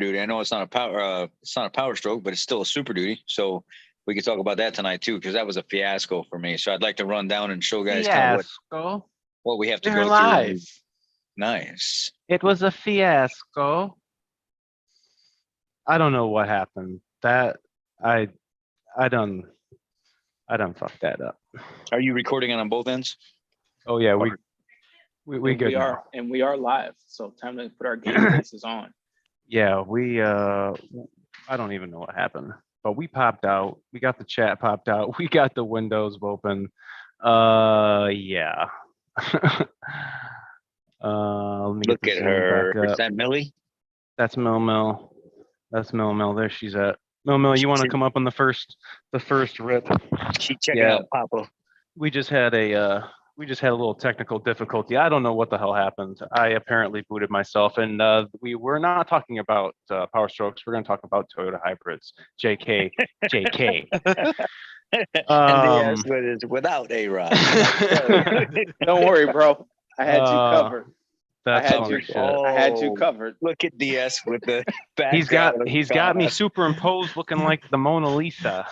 Duty. I know it's not a power stroke, but it's still a Super Duty. So we could talk about that tonight too, because that was a fiasco for me. So I'd like to run down and show guys kind of what we have to go through. Nice. It was a fiasco. I don't know what happened. That I done fucked that up. Are you recording it on both ends? Oh yeah, we good. We are, and we are live. So time to put our game faces on. Yeah, I don't even know what happened, but we popped out. We got the chat popped out. We got the windows open. Yeah. Let me look at her. Is that Millie? That's Mil. That's Mil. There she's at. Mil, you want to come up on the first rip? She checking out Papa. We just had a little technical difficulty. I don't know what the hell happened. I apparently booted myself, and we were not talking about Powerstrokes. We're going to talk about Toyota hybrids. JK. And the is without A-Rod. Don't worry, bro. I had you covered. That's I had you covered. Look at DS with the back. He's got me superimposed looking like the Mona Lisa.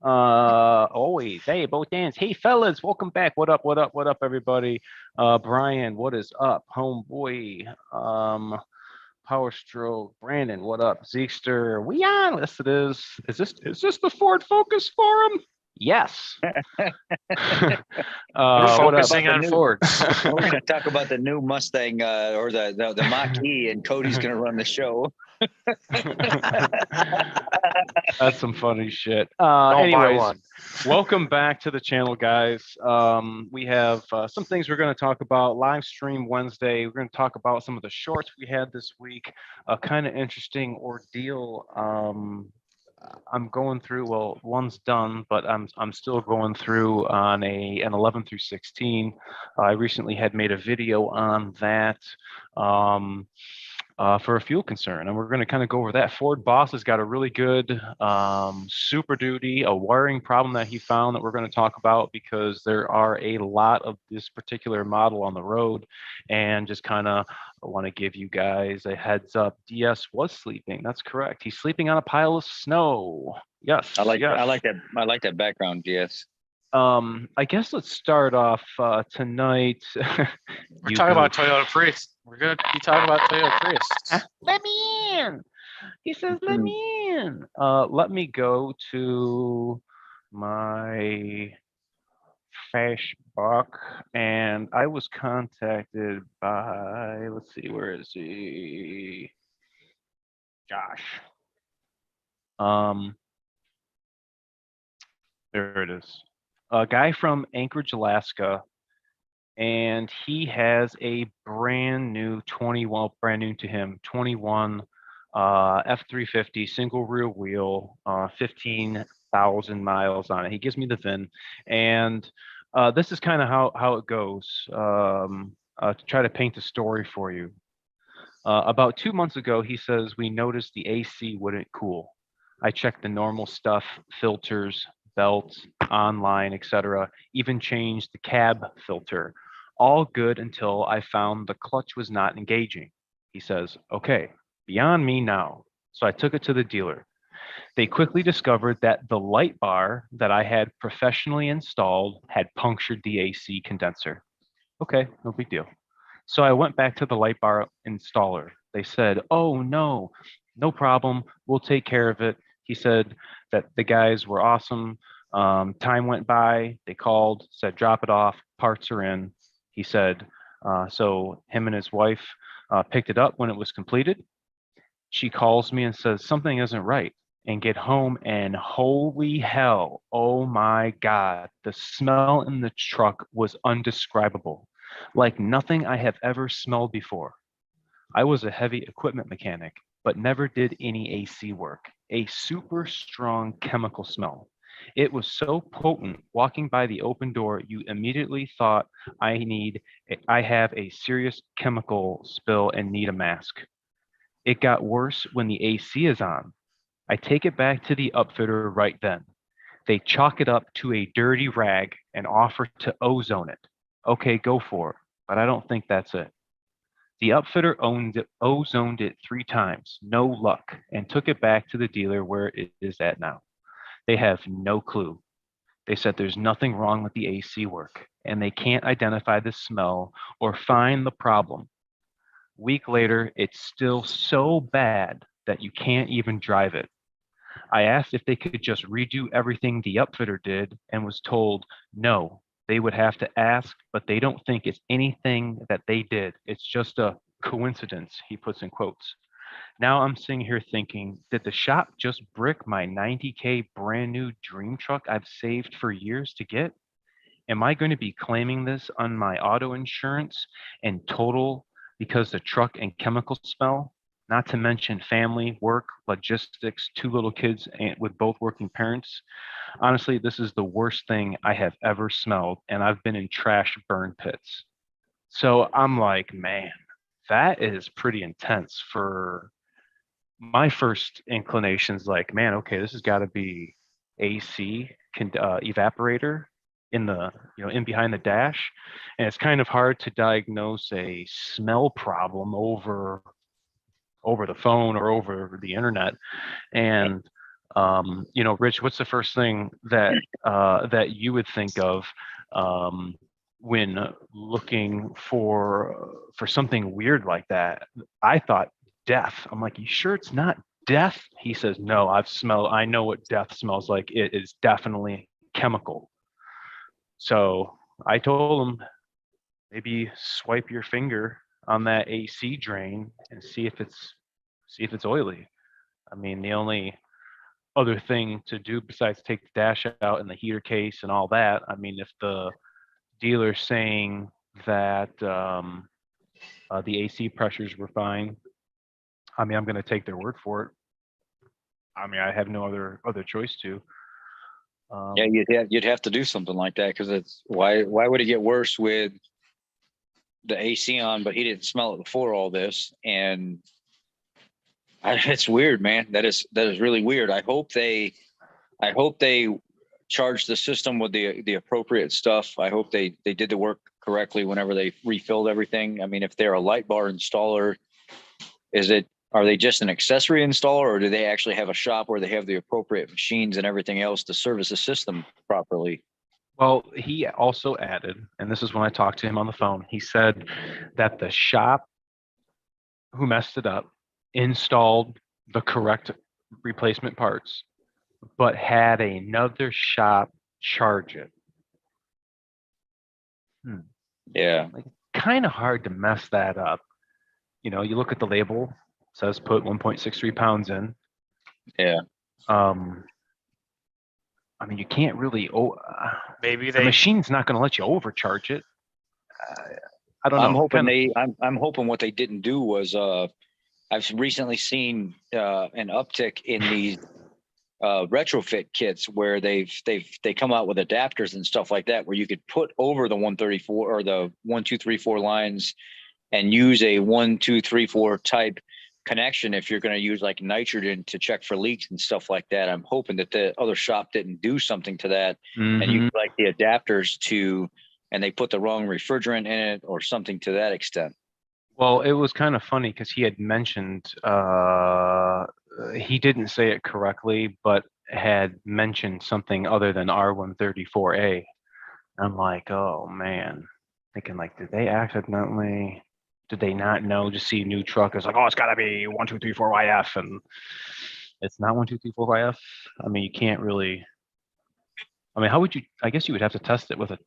Always. Hey, both ends. Hey, fellas, welcome back. What up, everybody? Brian, what is up? Homeboy. Powerstroke. Brandon, what up? Zeekster. We on. Yes, it is. Is this the Ford Focus forum? Yes. Focusing on Fords. We're going to talk about the new Mustang or the Mach-E, and Cody's going to run the show. That's some funny shit. Anyways, welcome back to the channel, guys. We have some things we're going to talk about. Live stream Wednesday. We're going to talk about some of the shorts we had this week. A kind of interesting ordeal. I'm going through, well, one's done, but I'm still going through on an 11 through 16. I recently had made a video on that for a fuel concern, and we're going to kind of go over that. Ford Boss has got a really good Super Duty, a wiring problem that he found that we're going to talk about, because there are a lot of this particular model on the road, and just kind of I want to give you guys a heads up. DS was sleeping. That's correct. He's sleeping on a pile of snow. Yes. I like that. I like that background, DS. I guess let's start off tonight. We're talking about Toyota Prius. We're going to be talking about Toyota Prius. Let me in. He says, let me in. Let me go to my Facebook, and I was contacted by, let's see, where is he? Josh. There it is. A guy from Anchorage, Alaska, and he has a brand new 21, brand new to him, 21 F350 single rear wheel, 15,000 miles on it. He gives me the VIN, and this is kind of how it goes. To try to paint the story for you. About 2 months ago, he says, we noticed the AC wouldn't cool. I checked the normal stuff, filters, belts, online, etc. Even changed the cab filter. All good until I found the clutch was not engaging. He says, okay, beyond me now. So I took it to the dealer. They quickly discovered that the light bar that I had professionally installed had punctured the AC condenser. Okay, no big deal. So I went back to the light bar installer. They said, oh no, no problem. We'll take care of it. He said that the guys were awesome. Time went by. They called, said, drop it off. Parts are in. He said, so him and his wife picked it up when it was completed. She calls me and says, something isn't right. And get home, and holy hell, oh my God, the smell in the truck was undescribable, like nothing I have ever smelled before. I was a heavy equipment mechanic, but never did any AC work. A super strong chemical smell. It was so potent, walking by the open door, you immediately thought I have a serious chemical spill and need a mask. It got worse when the AC is on. I take it back to the upfitter right then. They chalk it up to a dirty rag and offer to ozone it. Okay, go for it, but I don't think that's it. The upfitter ozoned it 3 times, no luck, and took it back to the dealer where it is at now. They have no clue. They said there's nothing wrong with the AC work, and they can't identify the smell or find the problem. Week later, it's still so bad that you can't even drive it. I asked if they could just redo everything the upfitter did and was told no, they would have to ask, but they don't think it's anything that they did. It's just a coincidence, he puts in quotes. Now I'm sitting here thinking, did the shop just brick my 90K brand new dream truck I've saved for years to get? Am I going to be claiming this on my auto insurance and total because the truck and chemical smell? Not to mention family, work, logistics, 2 little kids and with both working parents. Honestly, this is the worst thing I have ever smelled, and I've been in trash burn pits. So I'm like, man, that is pretty intense. For my first inclinations, like, man, okay, this has got to be AC evaporator in the, in behind the dash, and it's kind of hard to diagnose a smell problem over the phone or over the internet. And Rich, what's the first thing that that you would think of when looking for something weird like that? I thought death. I'm like, you sure it's not death? He says, no, I know what death smells like. It is definitely chemical. So I told him, maybe swipe your finger on that AC drain and see if it's oily. I mean, the only other thing to do besides take the dash out and the heater case and all that, I mean, if the dealer's saying that the AC pressures were fine, I mean, I'm going to take their word for it. I mean, I have no other choice to. Yeah, you'd have to do something like that, because it's why would it get worse with the AC on, but he didn't smell it before all this? And it's weird, man. That is really weird. I hope they charged the system with the appropriate stuff. I hope they did the work correctly whenever they refilled everything. I mean, if they're a light bar installer, are they just an accessory installer, or do they actually have a shop where they have the appropriate machines and everything else to service the system properly? Well, he also added, and this is when I talked to him on the phone, he said that the shop who messed it up installed the correct replacement parts, but had another shop charge it. Yeah. Like, kind of hard to mess that up. You look at the label, says put 1.63 pounds in. Yeah. I mean, you can't really. Maybe the machine's not going to let you overcharge it. I don't know. I'm hoping what they didn't do was I've recently seen an uptick in these retrofit kits where they come out with adapters and stuff like that, where you could put over the 134 or the 1, 2, 3, 4 lines and use a 1, 2, 3, 4 type connection if you're going to use like nitrogen to check for leaks and stuff like that. I'm hoping that the other shop didn't do something to that, and you like the adapters and they put the wrong refrigerant in it or something to that extent. Well, it was kind of funny because he had mentioned, he didn't say it correctly, but had mentioned something other than R134A. I'm like, oh man, thinking like, did they not know? Just see new truck, it's like, oh, it's got to be 1, 2, 3, 4 YF, and it's not 1, 2, 3, 4 YF. I mean, you can't really. I mean, how would you? I guess you would have to test it with a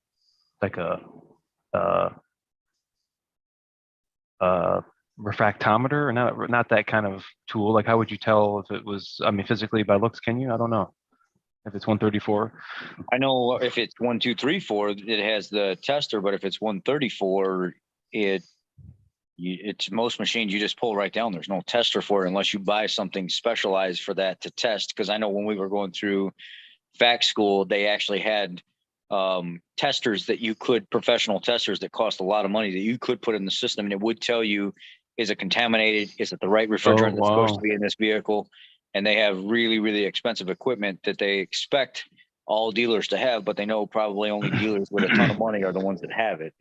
refractometer, or not that kind of tool. Like, how would you tell if it was? I mean, physically by looks, can you? I don't know. If it's 134, I know if it's 1, 2, 3, 4, it has the tester, but if it's 134, it's most machines you just pull right down. There's no tester for it unless you buy something specialized for that to test. Because I know when we were going through fac school, they actually had testers professional testers that cost a lot of money that you could put in the system, and it would tell you, is it contaminated? Is it the right refrigerant that's supposed to be in this vehicle? And they have really, really expensive equipment that they expect all dealers to have, but they know probably only dealers with a ton of money are the ones that have it.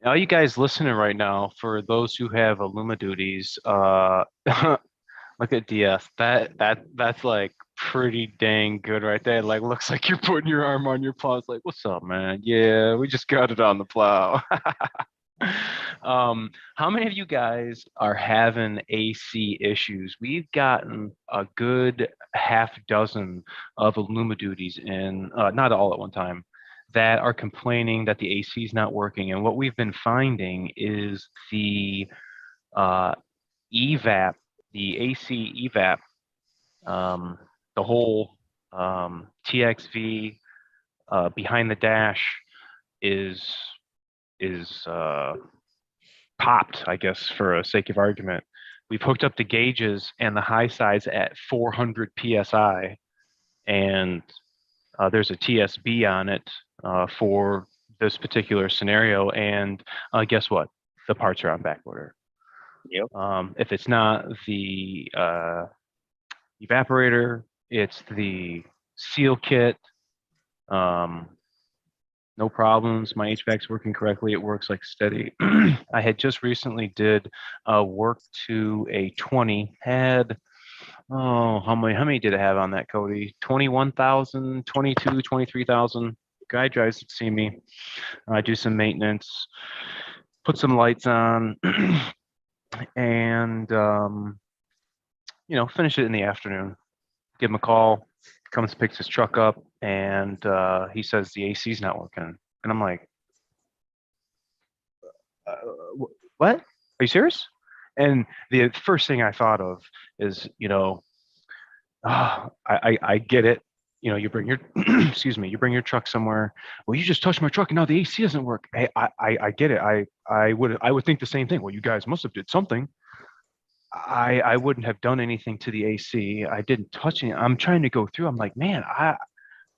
All you guys listening right now, for those who have Illuma duties, look at DS. That's like pretty dang good right there. Like, looks like you're putting your arm on your plow. It's like, what's up, man? Yeah, we just got it on the plow. How many of you guys are having AC issues? We've gotten a good half dozen of Illuma duties in, not all at one time, that are complaining that the AC is not working. And what we've been finding is the evap, the AC evap, the whole TXV behind the dash is popped, I guess, for a sake of argument. We've hooked up the gauges and the high sides at 400 psi, and there's a TSB on it for this particular scenario. And guess what? The parts are on back order. Yep. If it's not the evaporator, it's the seal kit. No problems. My HVAC's working correctly. It works like steady. I had just recently did work to a 20. Had, oh, how many did I have on that, Cody? 21,000, 22, 23,000. Guy drives to see me. I do some maintenance, put some lights on, and finish it in the afternoon. Give him a call, comes picks his truck up, and he says the AC's not working. And I'm like, what? Are you serious? And the first thing I thought of is, I get it. You bring your, excuse me, you bring your truck somewhere. Well, you just touched my truck and now the AC doesn't work. Hey, I get it. I would think the same thing. Well, you guys must have did something. I wouldn't have done anything to the AC. I didn't touch it. I'm trying to go through. I'm like, man,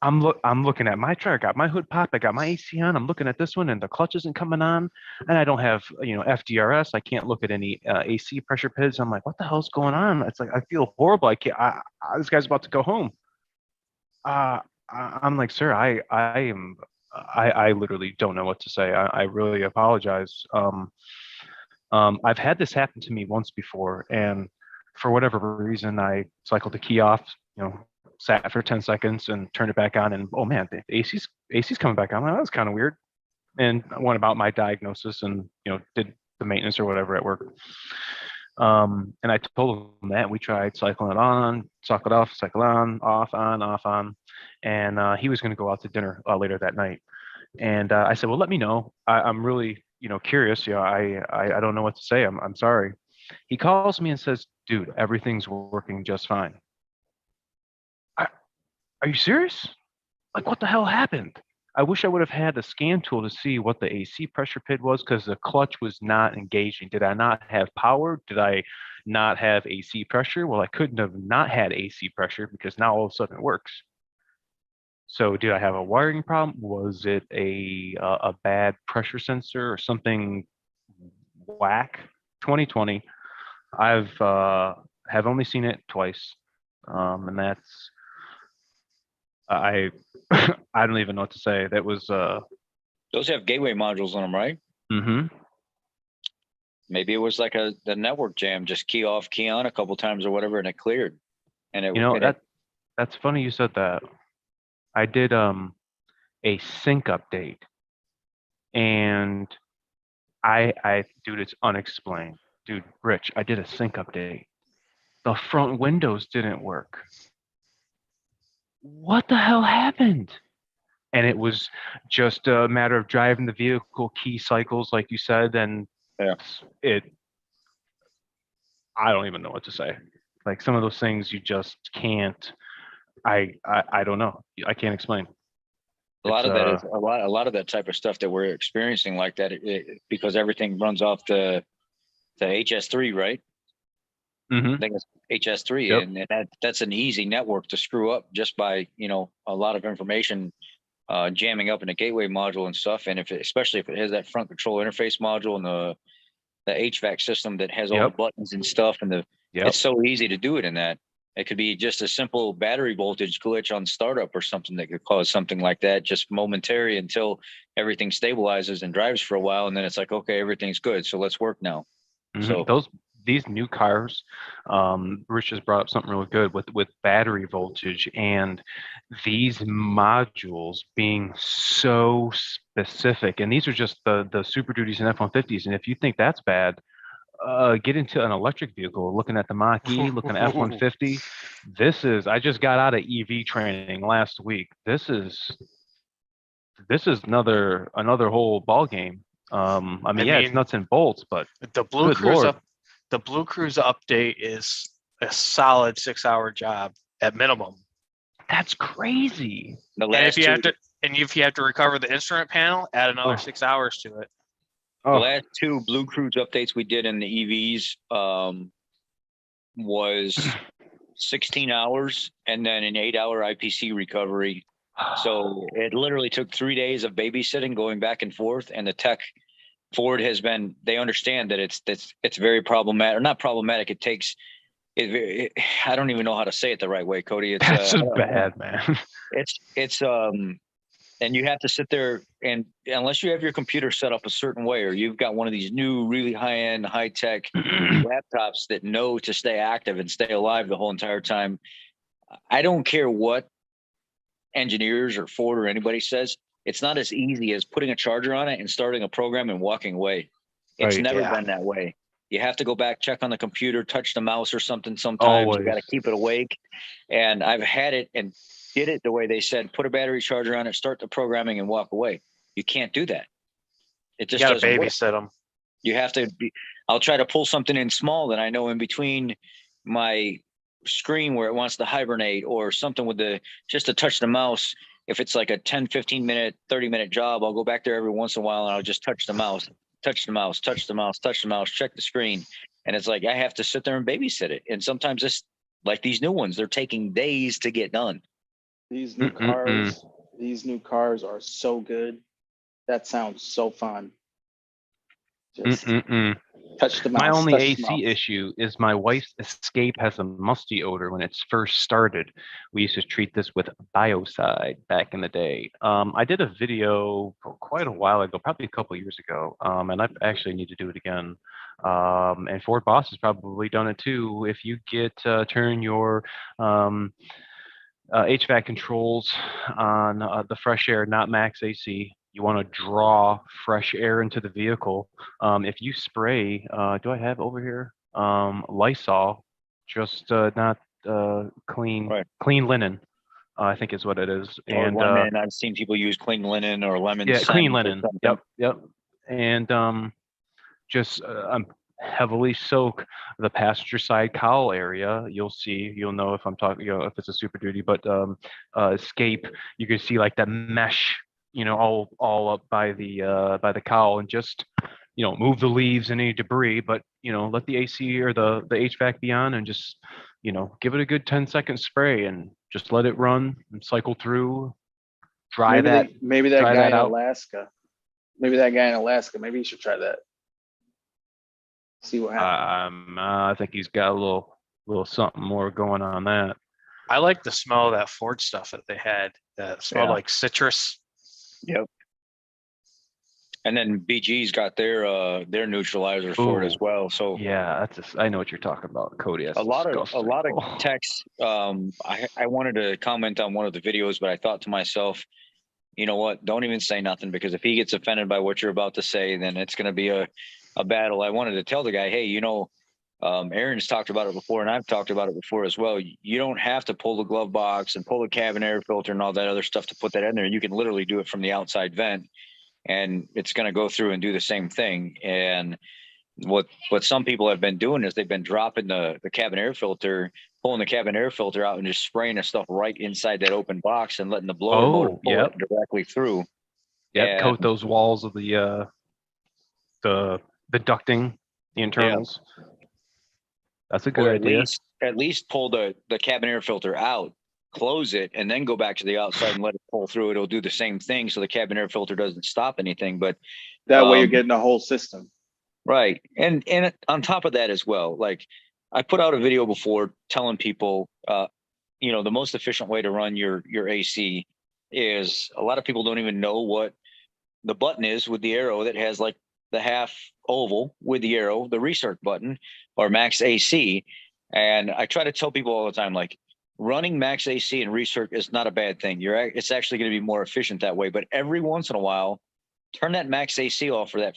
I'm looking at my truck. I got my hood pop. I got my AC on. I'm looking at this one, and the clutch isn't coming on, and I don't have FDRS. I can't look at any AC pressure PIDs. I'm like, what the hell's going on? It's like I feel horrible. I can't. This guy's about to go home. I'm like, sir, I literally don't know what to say. I really apologize. I've had this happen to me once before, and for whatever reason, I cycled the key off, sat for 10 seconds and turned it back on, and oh man, the AC's coming back on. That was kind of weird. And I went about my diagnosis and did the maintenance or whatever at work. And I told him that we tried cycling it on, cycle it off, cycle on, off, on, and he was going to go out to dinner later that night. And I said, well, let me know. I'm really curious. I don't know what to say. I'm sorry. He calls me and says, dude, everything's working just fine. Are you serious? Like, what the hell happened? I wish I would have had a scan tool to see what the AC pressure PID was, because the clutch was not engaging. Did I not have power? Did I not have AC pressure? Well, I couldn't have not had AC pressure, because now all of a sudden it works. So did I have a wiring problem? Was it a bad pressure sensor or something whack? 2020. I've have only seen it twice, and that's I I don't even know what to say. That was those have gateway modules on them, right? Mm-hmm. Maybe it was like the network jam, just key off, key on a couple times or whatever, and it cleared. And it that's funny you said that. I did a sync update, and I dude, it's unexplained. Dude, Rich, I did a sync update. The front windows didn't work. What the hell happened? And it was just a matter of driving the vehicle, key cycles, like you said, and I don't even know what to say. Like, some of those things you just can't. I don't know. I can't explain. A lot of that is a lot of that type of stuff that we're experiencing like that, because everything runs off the HS3, right? Mm-hmm. I think it's HS3, Yep. and that's an easy network to screw up just by a lot of information jamming up in the gateway module and stuff. And especially if it has that front control interface module and the HVAC system that has all the buttons and stuff, and it's so easy to do it in that. It could be just a simple battery voltage glitch on startup or something that could cause something like that, just momentary until everything stabilizes and drives for a while. And then it's like, okay, everything's good. So let's work now. So these new cars, Rich just brought up something really good with battery voltage and these modules being so specific. And these are just the Super Duties and F-150s. And if you think that's bad, get into an electric vehicle, looking at the Mach-E, looking at F-150. I just got out of EV training last week. This is another whole ball game. I mean, it's nuts and bolts, but the Blue Cruise update is a solid 6-hour job at minimum. That's crazy. And if you have to recover the instrument panel, add another 6 hours to it. The last 2 Blue Cruise updates we did in the EVs was 16 hours and then an 8-hour IPC recovery. So it literally took 3 days of babysitting, going back and forth. And the tech Ford has been, they understand that it's very problematic, or not problematic. It takes, I don't even know how to say it the right way, Cody. That's just bad, man. And you have to sit there, and unless you have your computer set up a certain way, or you've got one of these new, really high-end, high-tech laptops that know to stay active and stay alive the whole entire time. I don't care what engineers or Ford or anybody says. It's not as easy as putting a charger on it and starting a program and walking away. It's never been that way. You have to go back, check on the computer, touch the mouse or something. Sometimes you got to keep it awake. And I've had it and did it the way they said, put a battery charger on it, start the programming and walk away. You can't do that. It just doesn't work. Babysit them. You have to I'll try to pull something in small that I know in between my screen where it wants to hibernate, or something with just to touch the mouse. If it's like a 10, 15 minute, 30-minute job, I'll go back there every once in a while and I'll just touch the mouse, touch the mouse, check the screen. And it's like, I have to sit there and babysit it. And sometimes it's like these new ones, they're taking days to get done. These new cars are so good. That sounds so fun. Just touch the mouse. My only AC issue is my wife's Escape has a musty odor when it's first started. We used to treat this with biocide back in the day. I did a video quite a while ago, probably a couple of years ago, and I actually need to do it again. And Ford Boss has probably done it too. If you turn your HVAC controls on the fresh air, not max AC. You want to draw fresh air into the vehicle. If you spray, do I have over here Lysol? Just not clean linen. I think is what it is. Or and lemon. I've seen people use clean linen or lemon. Yeah, clean linen. Yep. And just heavily soak the passenger side cowl area. You'll know if I'm talking, if it's a Super Duty, but Escape, you can see like that mesh, all up by the cowl, and just, move the leaves and any debris, but, let the AC or the HVAC be on, and just, give it a good 10-second spray and just let it run and cycle through, maybe that guy in Alaska, maybe you should try that. See what happens. I think he's got a little something more going on that. I like the smell of that Ford stuff that they had that smelled like citrus. Yep. And then BG's got their neutralizer for it as well. So yeah, I know what you're talking about, Cody. A lot of techs. I wanted to comment on one of the videos, but I thought to myself, you know what? Don't even say nothing, because if he gets offended by what you're about to say, then it's going to be a battle. I wanted to tell the guy, hey, Aaron's talked about it before, and I've talked about it before as well. You don't have to pull the glove box and pull the cabin air filter and all that other stuff to put that in there. You can literally do it from the outside vent, and it's going to go through and do the same thing. And what some people have been doing is they've been dropping the cabin air filter, pulling the cabin air filter out and just spraying the stuff right inside that open box and letting the blower motor pull it directly through. Yeah, coat those walls of the ducting, the internals. Yeah. That's a good idea. At least pull the cabin air filter out, close it, and then go back to the outside and let it pull through. It'll do the same thing, so the cabin air filter doesn't stop anything. But that way you're getting the whole system. Right. And on top of that as well, like I put out a video before telling people, you know, the most efficient way to run your AC is, a lot of people don't even know what the button is with the arrow that has like the half oval with the arrow, the restart button or max AC. And I try to tell people all the time, like, running max AC and restart is not a bad thing. It's actually going to be more efficient that way. But every once in a while, turn that max AC off or that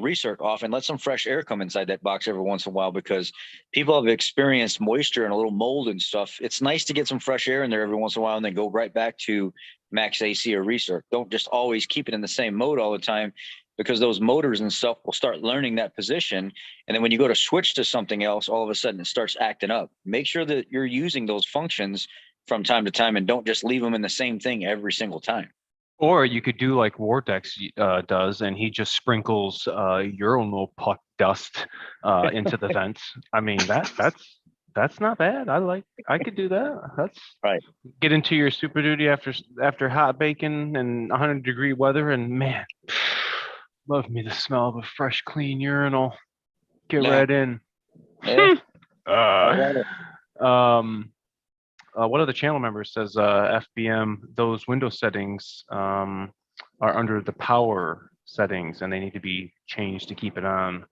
restart off and let some fresh air come inside that box every once in a while, because people have experienced moisture and a little mold and stuff. It's nice to get some fresh air in there every once in a while and then go right back to max AC or restart. Don't just always keep it in the same mode all the time, because those motors and stuff will start learning that position. And then when you go to switch to something else, all of a sudden it starts acting up. Make sure that you're using those functions from time to time and don't just leave them in the same thing every single time. Or you could do like Vortex does, and he just sprinkles urinal puck dust into the vents. I mean, that's not bad. I could do that. That's right. Get into your Super Duty after hot bacon and 100-degree weather, and man, love me the smell of a fresh, clean urinal. Get right in. Yeah. One of the channel members says FBM, those window settings are under the power settings and they need to be changed to keep it on,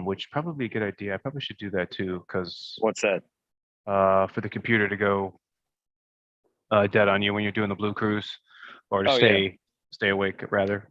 which probably a good idea. I probably should do that too, because what's that? For the computer to go dead on you when you're doing the blue cruise, or to stay awake rather.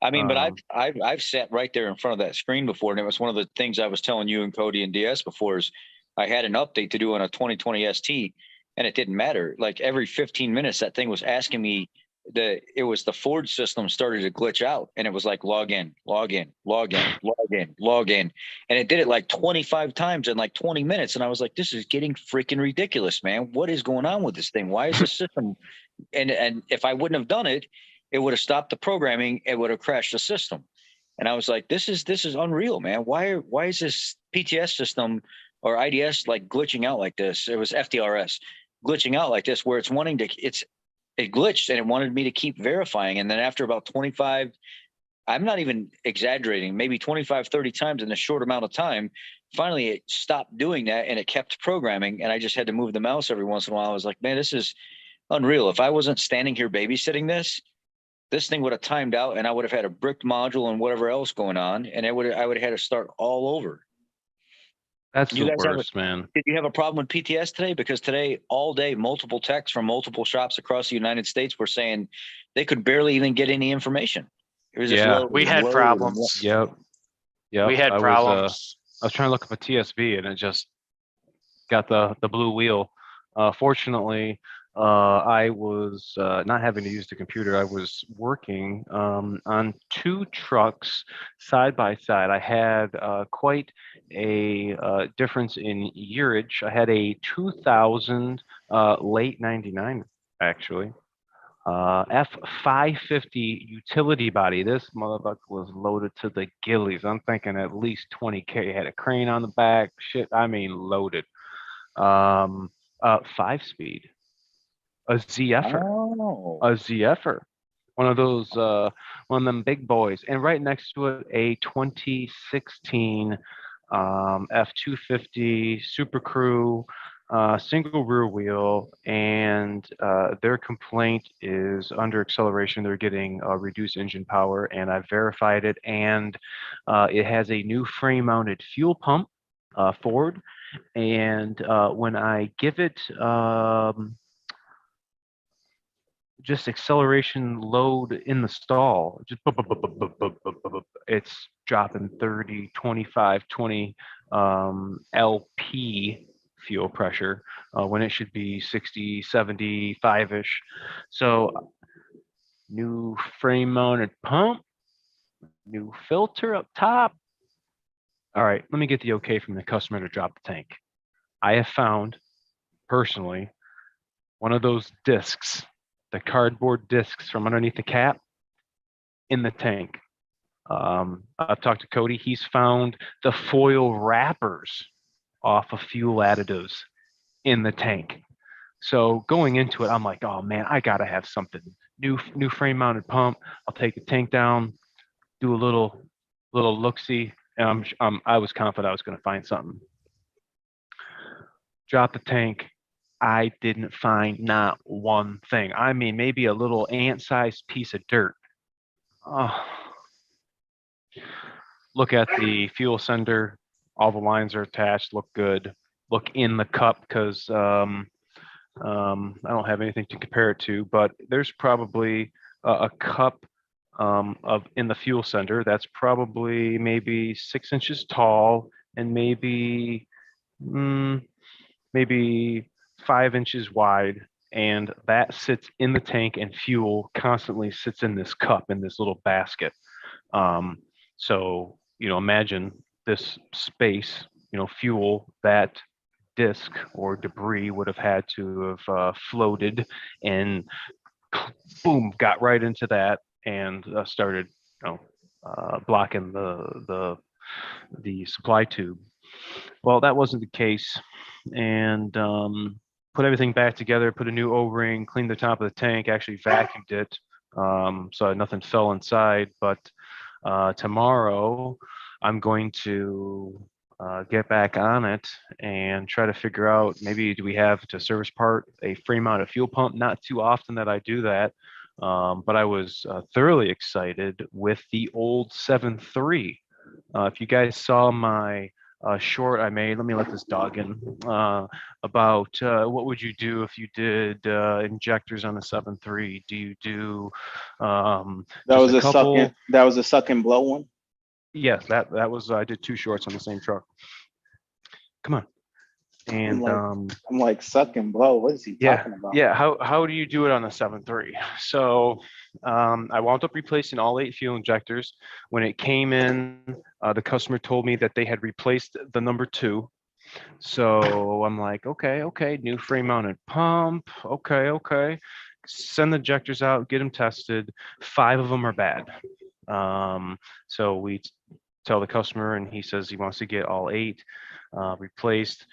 I mean, but I've sat right there in front of that screen before, and it was one of the things I was telling you and Cody and DS before, is I had an update to do on a 2020 ST, and it didn't matter. Like every 15 minutes, that thing was asking me, it was the Ford system started to glitch out, and it was like log in, log in, log in, log in, log in, and it did it like 25 times in like 20 minutes, and I was like, this is getting freaking ridiculous, man. What is going on with this thing? Why is the system? And if I wouldn't have done it, it would have stopped the programming. It would have crashed the system. And I was like, this is unreal, man. Why is this PTS system or IDS like glitching out like this? It was FDRS glitching out like this, where it glitched and it wanted me to keep verifying. And then after about 25, I'm not even exaggerating, maybe 25, 30 times in a short amount of time, finally it stopped doing that and it kept programming. And I just had to move the mouse every once in a while. I was like, man, this is unreal. If I wasn't standing here babysitting this thing would have timed out, and I would have had a bricked module and whatever else going on, and I would have had to start all over. That's the worst, man. Did you have a problem with PTS today? Because today, all day, multiple techs from multiple shops across the United States were saying they could barely even get any information. It was just we had problems. Yep. We had problems. I was trying to look up a TSB, and it just got the blue wheel. Fortunately, I was not having to use the computer. I was working on two trucks side by side. I had quite a difference in yearage. I had a 2000 late 99, actually. F550 utility body. This motherfucker was loaded to the gillies. I'm thinking at least 20K. Had a crane on the back. Shit, I mean loaded. 5-speed. A ZFer, one of those, one of them big boys, and right next to it, a 2016 F250 Super Crew, single rear wheel, and their complaint is under acceleration. They're getting reduced engine power, and I verified it, and it has a new frame-mounted fuel pump, Ford, and when I give it just acceleration load in the stall, just it's dropping 30, 25, 20 LP fuel pressure when it should be 60, 75-ish. So new frame mounted pump, new filter up top. All right, let me get the okay from the customer to drop the tank. I have found personally one of those discs, the cardboard discs from underneath the cap in the tank. I've talked to Cody. He's found the foil wrappers off of fuel additives in the tank. So going into it, I'm like, oh man, I gotta have something new frame mounted pump. I'll take the tank down, do a little look-see, and I was confident I was going to find something Drop the tank. I didn't find not one thing. I mean, maybe a little ant-sized piece of dirt. Oh. Look at the fuel sender. All the lines are attached, look good. Look in the cup because I don't have anything to compare it to, but there's probably a cup of in the fuel sender that's probably maybe 6 inches tall and maybe 5 inches wide, and that sits in the tank, and fuel constantly sits in this cup in this little basket. So imagine this space, fuel, that disc or debris would have had to have floated and boom, got right into that and started blocking the supply tube. Well, that wasn't the case, and put everything back together, put a new O-ring, cleaned the top of the tank, actually vacuumed it, so nothing fell inside. But tomorrow I'm going to get back on it and try to figure out, maybe do we have to service part a frame mounted fuel pump? Not too often that I do that, but I was thoroughly excited with the old 7.3. If you guys saw my short I made, let me let this dog in, about what would you do if you did injectors on a 7.3? Do you do that was a suck and blow one? Yes, that was, I did 2 shorts on the same truck. Come on. And I'm like suck and blow. What is he talking about? Yeah. How do you do it on a 7.3? So I wound up replacing all 8 fuel injectors. When it came in, the customer told me that they had replaced the number 2. So I'm like, okay, new frame mounted pump. Okay. Send the injectors out, get them tested. 5 of them are bad. So we tell the customer, and he says he wants to get all 8 replaced.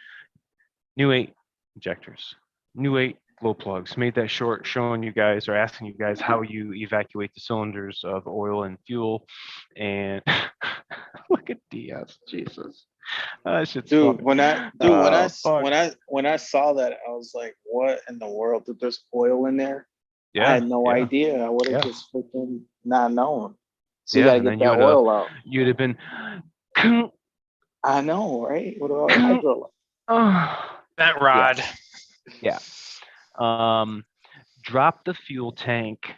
New 8 injectors, new 8 glow plugs. Made that short, showing you guys, or asking you guys, how you evacuate the cylinders of oil and fuel. And look at DS, Jesus. Dude, when I saw that, I was like, what in the world? Did there's oil in there? Yeah, I had no idea. I would have just freaking not known. So you yeah, gotta get that oil out. You'd have been I know, right? What about hydro? That rod. Yeah. Drop the fuel tank,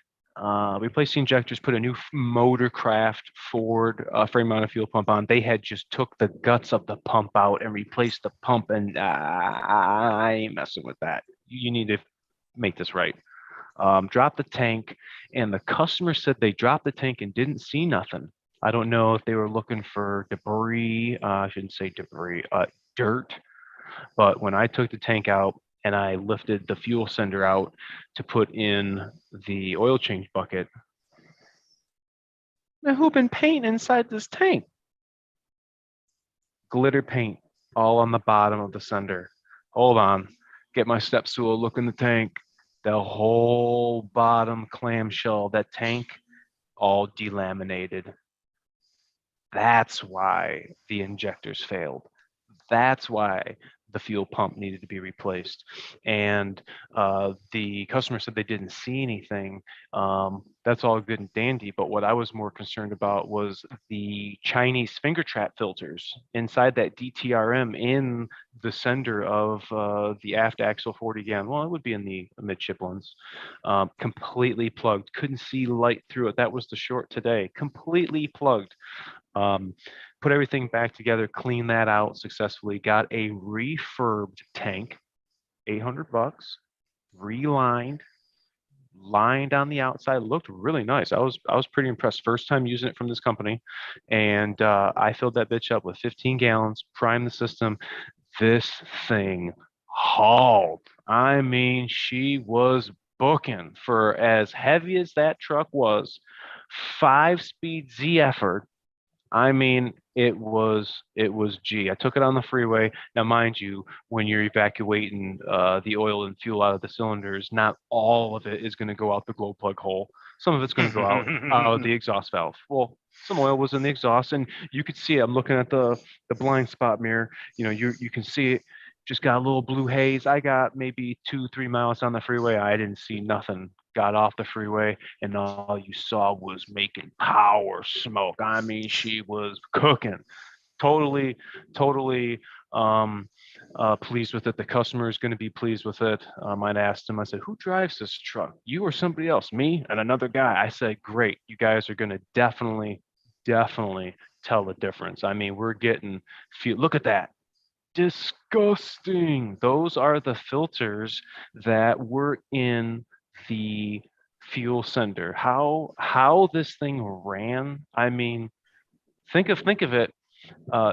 replace the injectors, put a new Motorcraft Ford frame mounted fuel pump on. They had just took the guts of the pump out and replaced the pump, and I ain't messing with that. You need to make this right. Drop the tank, and the customer said they dropped the tank and didn't see nothing. I don't know if they were looking for debris. I shouldn't say debris, dirt. But when I took the tank out and I lifted the fuel sender out to put in the oil change bucket, now who been painting inside this tank? Glitter paint all on the bottom of the sender. Hold on, get my step stool, look in the tank. The whole bottom clamshell, that tank, all delaminated. That's why the injectors failed. That's why the fuel pump needed to be replaced. And the customer said they didn't see anything. That's all good and dandy. But what I was more concerned about was the Chinese finger trap filters inside that DTRM in the sender of the aft axle 40 gallon. Well, it would be in the midship ones. Completely plugged. Couldn't see light through it. That was the short today. Completely plugged. Put everything back together, clean that out successfully, got a refurbed tank, $800, relined, lined on the outside, looked really nice. I was pretty impressed. First time using it from this company, and I filled that bitch up with 15 gallons, primed the system. This thing hauled. I mean, she was booking for as heavy as that truck was. 5-speed Z effort. I mean, it was G. I took it on the freeway. Now, mind you, when you're evacuating the oil and fuel out of the cylinders, not all of it is going to go out the glow plug hole. Some of it's going to go out of the exhaust valve. Well, some oil was in the exhaust, and you could see it. I'm looking at the blind spot mirror. You can see it. just got a little blue haze. I got maybe 2-3 miles on the freeway. I didn't see nothing. Got off the freeway, and all you saw was making power smoke. I mean, she was cooking. Totally pleased with it. The customer is going to be pleased with it. I'd asked him, I said, who drives this truck? You or somebody else? Me and another guy. I said, great. You guys are going to definitely tell the difference. I mean, we're getting, look at that. Disgusting. Those are the filters that were in the fuel sender. How this thing ran. I mean, think of it.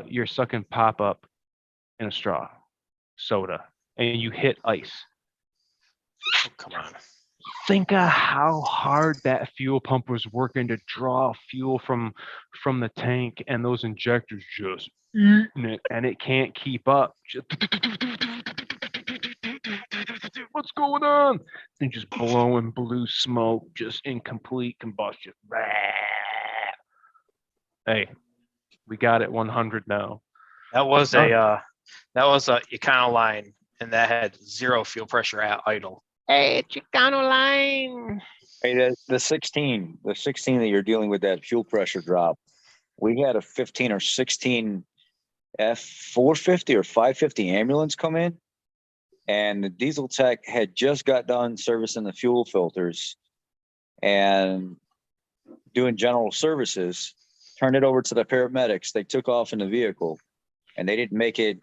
You're sucking pop up in a straw, soda, and you hit ice. Oh, come on. Think of how hard that fuel pump was working to draw fuel from the tank, and those injectors just eating it, and it can't keep up. What's going on? And just blowing blue smoke, just incomplete combustion. Hey, we got it 100 now. That was a Econoline, and that had 0 fuel pressure at idle. Hey, Econoline. Hey, the 16 that you're dealing with, that fuel pressure drop, we had a 15 or 16 F450 or 550 ambulance come in, and the diesel tech had just got done servicing the fuel filters and doing general services, turned it over to the paramedics. They took off in the vehicle, and they didn't make it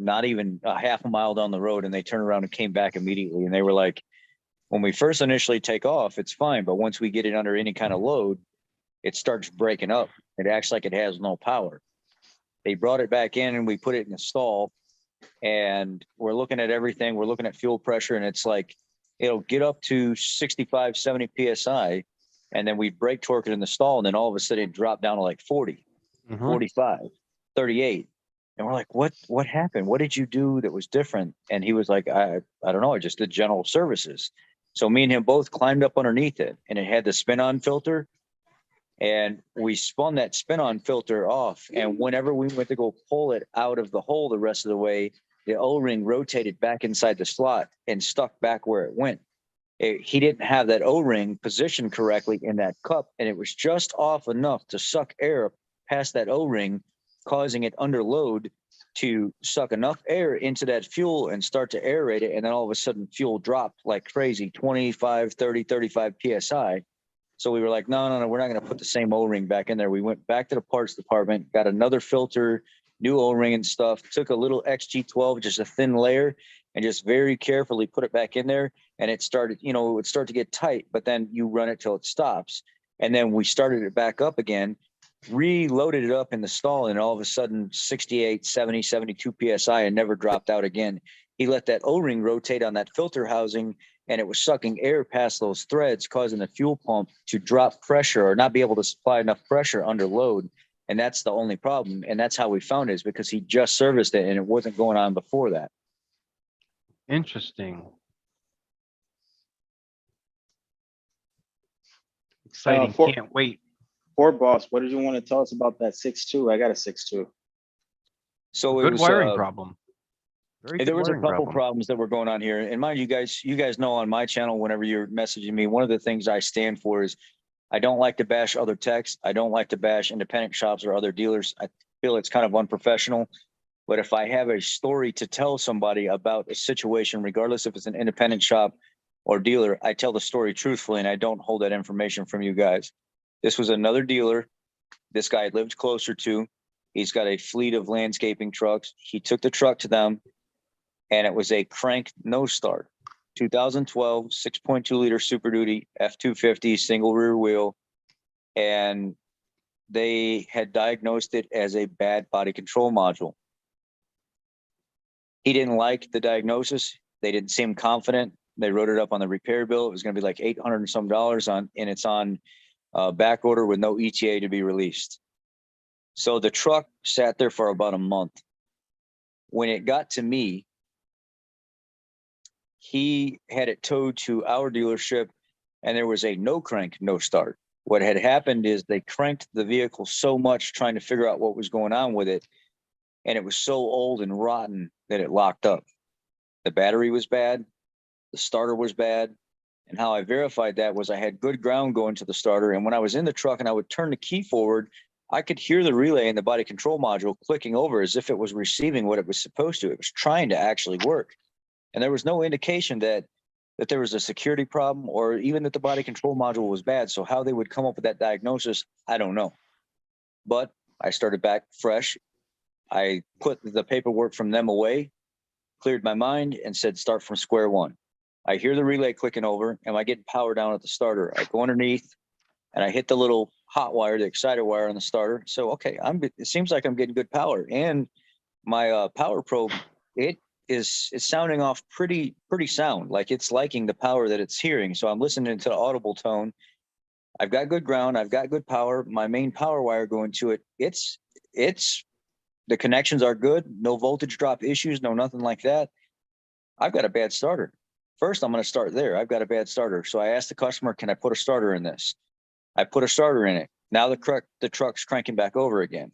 not even a half a mile down the road, and they turned around and came back immediately. And they were like, when we first initially take off, it's fine, but once we get it under any kind of load, it starts breaking up. It acts like it has no power. They brought it back in, and we put it in the stall, and we're looking at everything. We're looking at fuel pressure, and it's like, it'll get up to 65, 70 PSI, and then we brake torque it in the stall, and then all of a sudden it dropped down to like 40, 45, 38. And we're like, what happened? What did you do that was different? And he was like, I don't know. I just did general services. So me and him both climbed up underneath it, and it had the spin-on filter. And we spun that spin-on filter off. And whenever we went to go pull it out of the hole the rest of the way, the O-ring rotated back inside the slot and stuck back where it went. He didn't have that O-ring positioned correctly in that cup, and it was just off enough to suck air past that O-ring, causing it under load to suck enough air into that fuel and start to aerate it. And then all of a sudden fuel dropped like crazy, 25, 30, 35 PSI. So we were like, no, we're not going to put the same O-ring back in there. We went back to the parts department, got another filter, new O-ring and stuff, took a little XG12, just a thin layer, and just very carefully put it back in there. And it started, it would start to get tight, but then you run it till it stops. And then we started it back up again, reloaded it up in the stall, and all of a sudden 68, 70, 72 PSI, and never dropped out again. He let that O-ring rotate on that filter housing, and it was sucking air past those threads, causing the fuel pump to drop pressure or not be able to supply enough pressure under load. And that's the only problem. And that's how we found it, is because he just serviced it and it wasn't going on before that. Interesting. Exciting. Can't wait. Ford boss, what did you want to tell us about that 6.2? I got a 6.2. So good wiring problem. There was a couple problems that were going on here. And mind you guys know on my channel, whenever you're messaging me, one of the things I stand for is I don't like to bash other techs. I don't like to bash independent shops or other dealers. I feel it's kind of unprofessional. But if I have a story to tell somebody about a situation, regardless if it's an independent shop or dealer, I tell the story truthfully, and I don't hold that information from you guys. This was another dealer this guy lived closer to. He's got a fleet of landscaping trucks. He took the truck to them, and it was a crank no start. 2012 6.2 liter Super Duty F250 single rear wheel, and they had diagnosed it as a bad body control module. He didn't like the diagnosis. They didn't seem confident. They wrote it up on the repair bill. It was going to be like $800 and some and it's on back order with no ETA to be released. So the truck sat there for about a month. When it got to me, he had it towed to our dealership, and there was a no crank, no start. What had happened is they cranked the vehicle so much trying to figure out what was going on with it. and it was so old and rotten that it locked up. The battery was bad, the starter was bad, and how I verified that was I had good ground going to the starter, and when I was in the truck and I would turn the key forward, I could hear the relay in the body control module clicking over as if it was receiving what it was supposed to. It was trying to actually work, and there was no indication that there was a security problem or even that the body control module was bad. So how they would come up with that diagnosis, I don't know. But I started back fresh. I put the paperwork from them away, cleared my mind, and said, start from square one. I hear the relay clicking over. Am I getting power down at the starter? I go underneath and I hit the little hot wire, the exciter wire on the starter. So, okay, it seems like I'm getting good power. And my power probe, it's sounding off pretty sound, like it's liking the power that it's hearing. So I'm listening to the audible tone. I've got good ground, I've got good power. My main power wire going to it, it's the connections are good, no voltage drop issues, no nothing like that. I've got a bad starter. First, I'm going to start there. I've got a bad starter. So I asked the customer, can I put a starter in this? I put a starter in it. Now the truck's cranking back over again.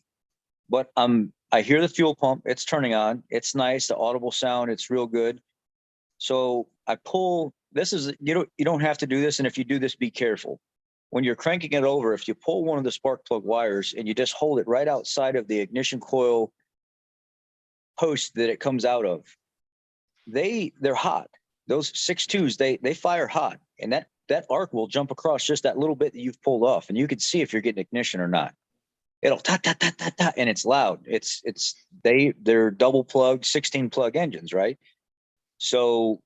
But I hear the fuel pump, it's turning on. It's nice, the audible sound, it's real good. So I pull, you don't have to do this. And if you do this, be careful. When you're cranking it over, if you pull one of the spark plug wires and you just hold it right outside of the ignition coil post that it comes out of, they're hot. Those 6.2s, they fire hot. And that arc will jump across just that little bit that you've pulled off. And you can see if you're getting ignition or not. It'll ta ta ta ta ta, and it's loud. They're double plugged 16 plug engines, right? So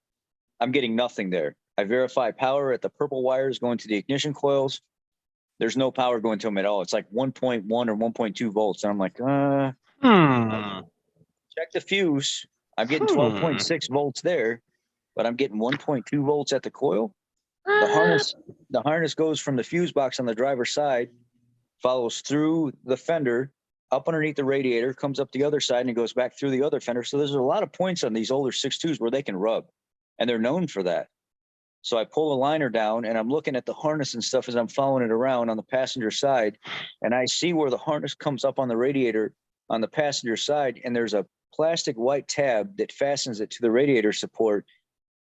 I'm getting nothing there. I verify power at the purple wires going to the ignition coils. There's no power going to them at all. It's like 1.1 or 1.2 volts. And I'm like, check the fuse. I'm getting 12.6 volts there, but I'm getting 1.2 volts at the coil. The harness goes from the fuse box on the driver's side, follows through the fender, up underneath the radiator, comes up the other side, and it goes back through the other fender. So there's a lot of points on these older 6.2s where they can rub, and they're known for that. So I pull the liner down, and I'm looking at the harness and stuff as I'm following it around on the passenger side, and I see where the harness comes up on the radiator on the passenger side, and there's a plastic white tab that fastens it to the radiator support.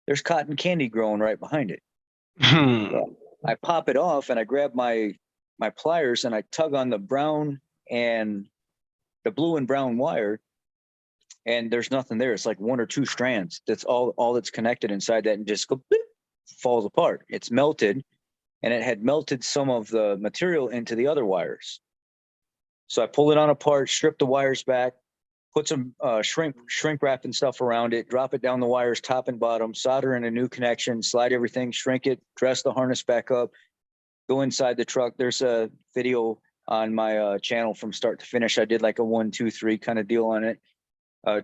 There's cotton candy growing right behind it. I pop it off, and I grab my pliers, and I tug on the brown and the blue and brown wire, and there's nothing there. It's like one or two strands. That's all that's connected inside that, and just go beep, falls apart. It's melted, and it had melted some of the material into the other wires. So I pull it on apart, strip the wires back, put some shrink wrap and stuff around it, drop it down the wires top and bottom, solder in a new connection, slide everything, shrink it, dress the harness back up, go inside the truck. There's a video on my channel from start to finish. I did like a 1, 2, 3 kind of deal on it.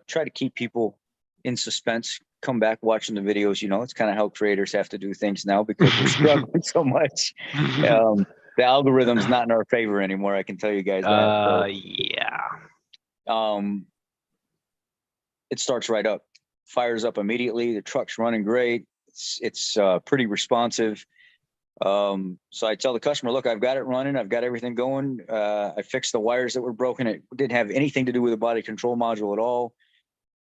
Try to keep people in suspense. Come back watching the videos. You know, it's kind of how creators have to do things now because we're struggling so much. The algorithm's not in our favor anymore. I can tell you guys that. Yeah. It starts right up, fires up immediately. The truck's running great. It's pretty responsive. So I tell the customer, look, I've got it running. I've got everything going. I fixed the wires that were broken. It didn't have anything to do with the body control module at all.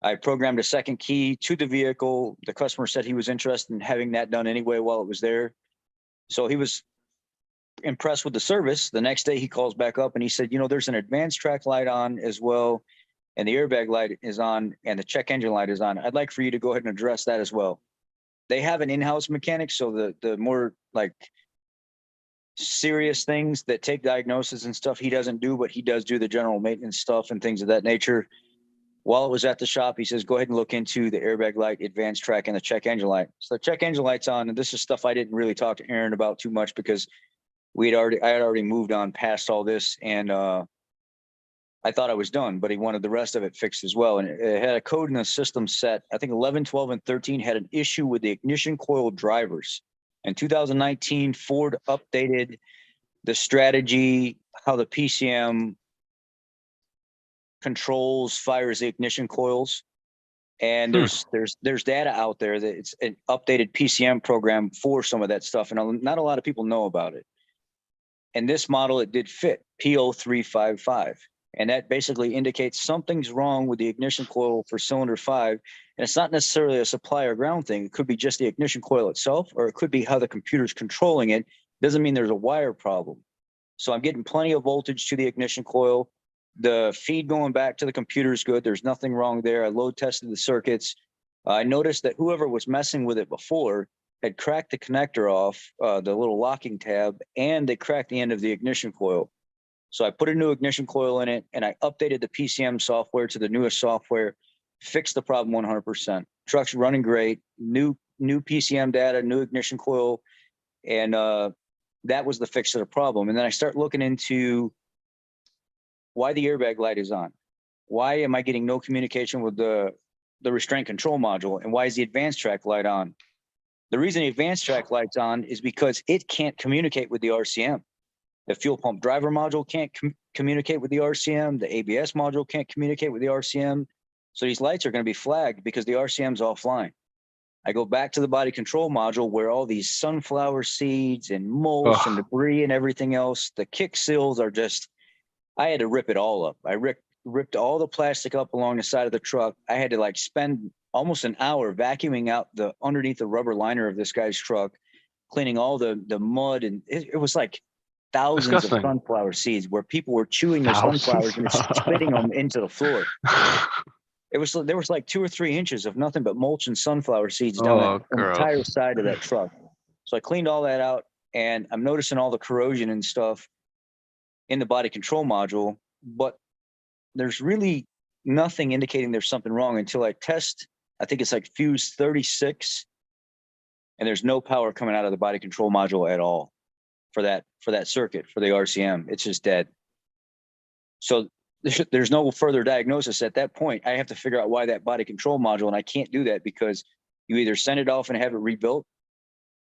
I programmed a second key to the vehicle. The customer said he was interested in having that done anyway while it was there. So he was impressed with the service. The next day he calls back up and he said, you know, there's an advanced track light on as well, and the airbag light is on, and the check engine light is on. I'd like for you to go ahead and address that as well. They have an in-house mechanic, so the more like serious things that take diagnosis and stuff he doesn't do, but he does do the general maintenance stuff and things of that nature. While it was at the shop, he says, go ahead and look into the airbag light, advanced track, and the check engine light. So the check engine light's on, and this is stuff I didn't really talk to Aaron about too much because I had already moved on past all this, and I thought I was done, but he wanted the rest of it fixed as well. And it had a code in the system set. I think 11, 12, and 13 had an issue with the ignition coil drivers. In 2019, Ford updated the strategy, how the PCM controls, fires the ignition coils. And there's data out there that it's an updated PCM program for some of that stuff. And not a lot of people know about it. And this model, it did fit P0355. And that basically indicates something's wrong with the ignition coil for cylinder 5. And it's not necessarily a supply or ground thing. It could be just the ignition coil itself, or it could be how the computer's controlling it. Doesn't mean there's a wire problem. So I'm getting plenty of voltage to the ignition coil. The feed going back to the computer is good. There's nothing wrong there. I load tested the circuits. I noticed that whoever was messing with it before had cracked the connector off, the little locking tab, and they cracked the end of the ignition coil. So I put a new ignition coil in it, and I updated the PCM software to the newest software, fixed the problem 100%. Truck's running great, new PCM data, new ignition coil, and that was the fix of the problem. And then I start looking into why the airbag light is on. Why am I getting no communication with the restraint control module? And why is the advanced track light on? The reason the advanced track light's on is because it can't communicate with the RCM. The fuel pump driver module can't communicate with the RCM. The ABS module can't communicate with the RCM. So these lights are going to be flagged because the RCM's offline. I go back to the body control module where all these sunflower seeds and mulch and debris and everything else, the kick seals are just, I had to rip it all up. I ripped all the plastic up along the side of the truck. I had to like spend almost an hour vacuuming out the underneath the rubber liner of this guy's truck, cleaning all the mud. And it was like thousands of sunflower seeds where people were chewing their sunflowers and spitting them into the floor. There was like 2 or 3 inches of nothing but mulch and sunflower seeds down the entire side of that truck. So I cleaned all that out, and I'm noticing all the corrosion and stuff in the body control module, but there's really nothing indicating there's something wrong until I test. I think it's like fuse 36, and there's no power coming out of the body control module at all for that circuit, for the RCM. It's just dead. So there's no further diagnosis at that point. I have to figure out why that body control module, and I can't do that because you either send it off and have it rebuilt.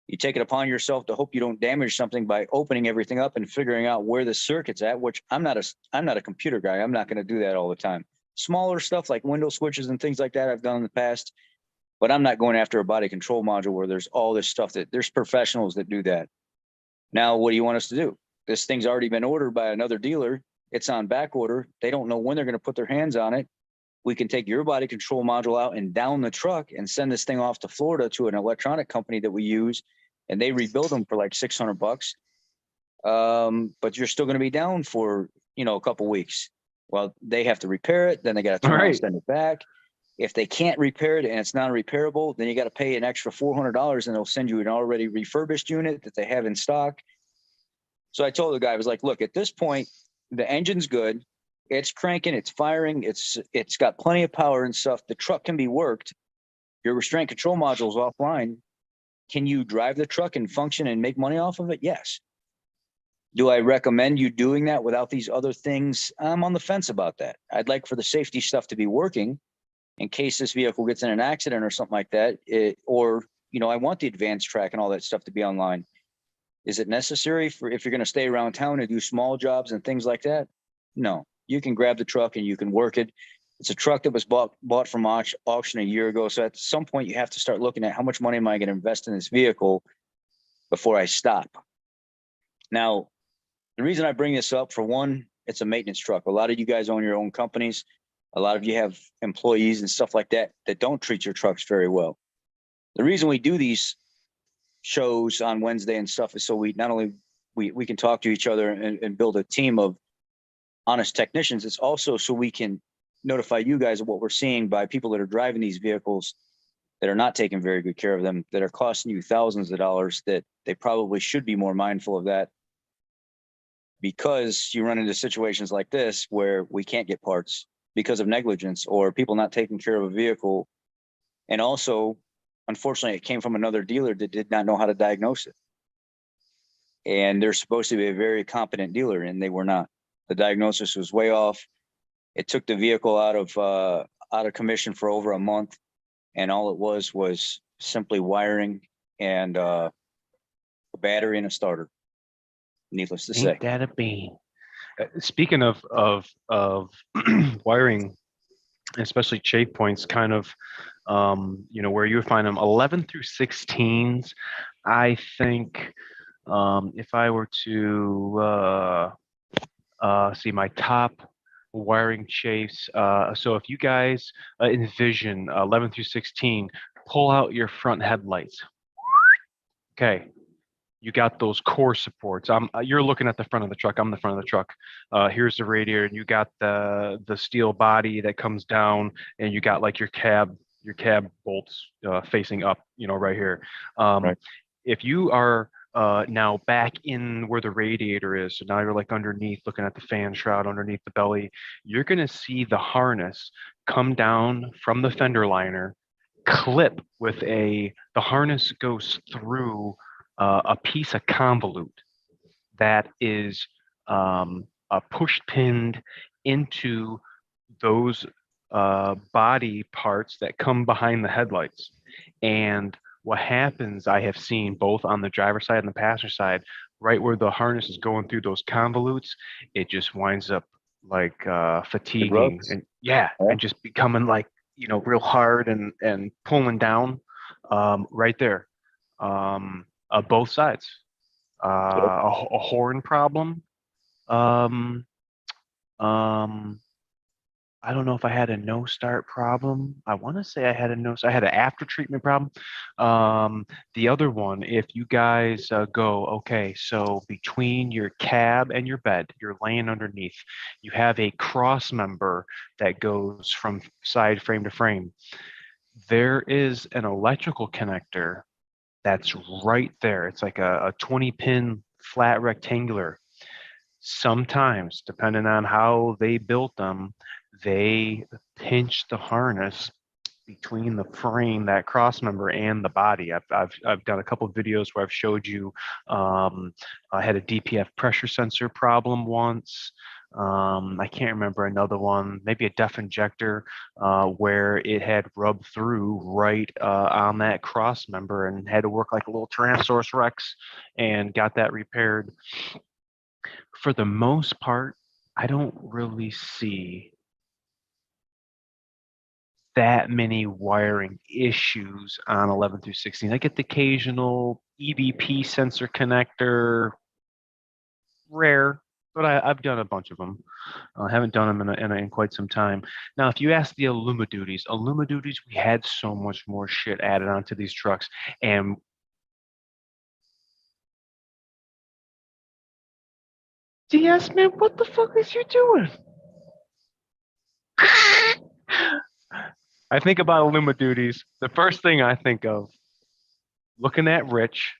You take it upon yourself to hope you don't damage something by opening everything up and figuring out where the circuit's at, which I'm not a computer guy. I'm not going to do that all the time. Smaller stuff like window switches and things like that I've done in the past, but I'm not going after a body control module where there's all this stuff that there's professionals that do that. Now, what do you want us to do? This thing's already been ordered by another dealer. It's on back order. They don't know when they're going to put their hands on it. We can take your body control module out and down the truck and send this thing off to Florida to an electronic company that we use, and they rebuild them for like $600. But you're still going to be down for, a couple weeks. Well, they have to repair it. Then they got to turn around and send it back. If they can't repair it and it's non-repairable, then you got to pay an extra $400, and they'll send you an already refurbished unit that they have in stock. So I told the guy, I was like, look, at this point, the engine's good. It's cranking, it's firing, it's got plenty of power and stuff. The truck can be worked. Your restraint control module is offline. Can you drive the truck and function and make money off of it? Yes. Do I recommend you doing that without these other things? I'm on the fence about that. I'd like for the safety stuff to be working in case this vehicle gets in an accident or something like that. I want the advanced track and all that stuff to be online. Is it necessary if you're going to stay around town and do small jobs and things like that? No, you can grab the truck and you can work it. It's a truck that was bought from auction a year ago. So at some point you have to start looking at how much money am I going to invest in this vehicle before I stop. Now, the reason I bring this up, for one, it's a maintenance truck. A lot of you guys own your own companies. A lot of you have employees and stuff like that don't treat your trucks very well. The reason we do these shows on Wednesday and stuff is so we not only we can talk to each other and build a team of honest technicians. It's also so we can notify you guys of what we're seeing by people that are driving these vehicles that are not taking very good care of them, that are costing you thousands of dollars, that they probably should be more mindful of that, because you run into situations like this where we can't get parts because of negligence or people not taking care of a vehicle. And also, unfortunately, it came from another dealer that did not know how to diagnose it. And they're supposed to be a very competent dealer, and they were not. The diagnosis was way off. It took the vehicle out of commission for over a month, and all it was simply wiring and a battery and a starter. Needless to say. Ain't that a bean? Speaking of wiring, especially chafe points, kind of, where you would find them 11 through 16s. I think if I were to see my top wiring chafes. So if you guys envision 11 through 16, pull out your front headlights. Okay, you got those core supports. You're looking at the front of the truck. I'm the front of the truck. Here's the radiator, and you got the steel body that comes down, and you got like your cab bolts facing up, right here. Right. If you are now back in where the radiator is, so now you're like underneath, looking at the fan shroud underneath the belly, you're gonna see the harness come down from the fender liner, clip with the harness goes through a piece of convolute that is push pinned into those body parts that come behind the headlights. And what happens, I have seen both on the driver's side and the passenger side, right where the harness is going through those convolutes, it just winds up like fatiguing and and just becoming like, real hard and pulling down right there, both sides. A horn problem. I don't know if I had a no start problem. I want to say I had I had an after treatment problem. The other one, if you guys okay, so between your cab and your bed, you're laying underneath, you have a cross member that goes from side frame to frame. There is an electrical connector that's right there. It's like a 20 pin flat rectangular. Sometimes, depending on how they built them, they pinch the harness between the frame, that cross member, and the body. I've done a couple of videos where I've showed you. I had a DPF pressure sensor problem once. I can't remember another one, maybe a DEF injector, where it had rubbed through right on that cross member and had to work like a little Tyrannosaurus Rex and got that repaired. For the most part, I don't really see that many wiring issues on 11 through 16. I get the occasional EVP sensor connector, rare, but I've done a bunch of them. I haven't done them in quite some time. Now, if you ask the Illuma-Duties, we had so much more shit added onto these trucks, and DS, man, what the fuck is you doing? I think about Illuma-Duties. The first thing I think of, looking at Rich,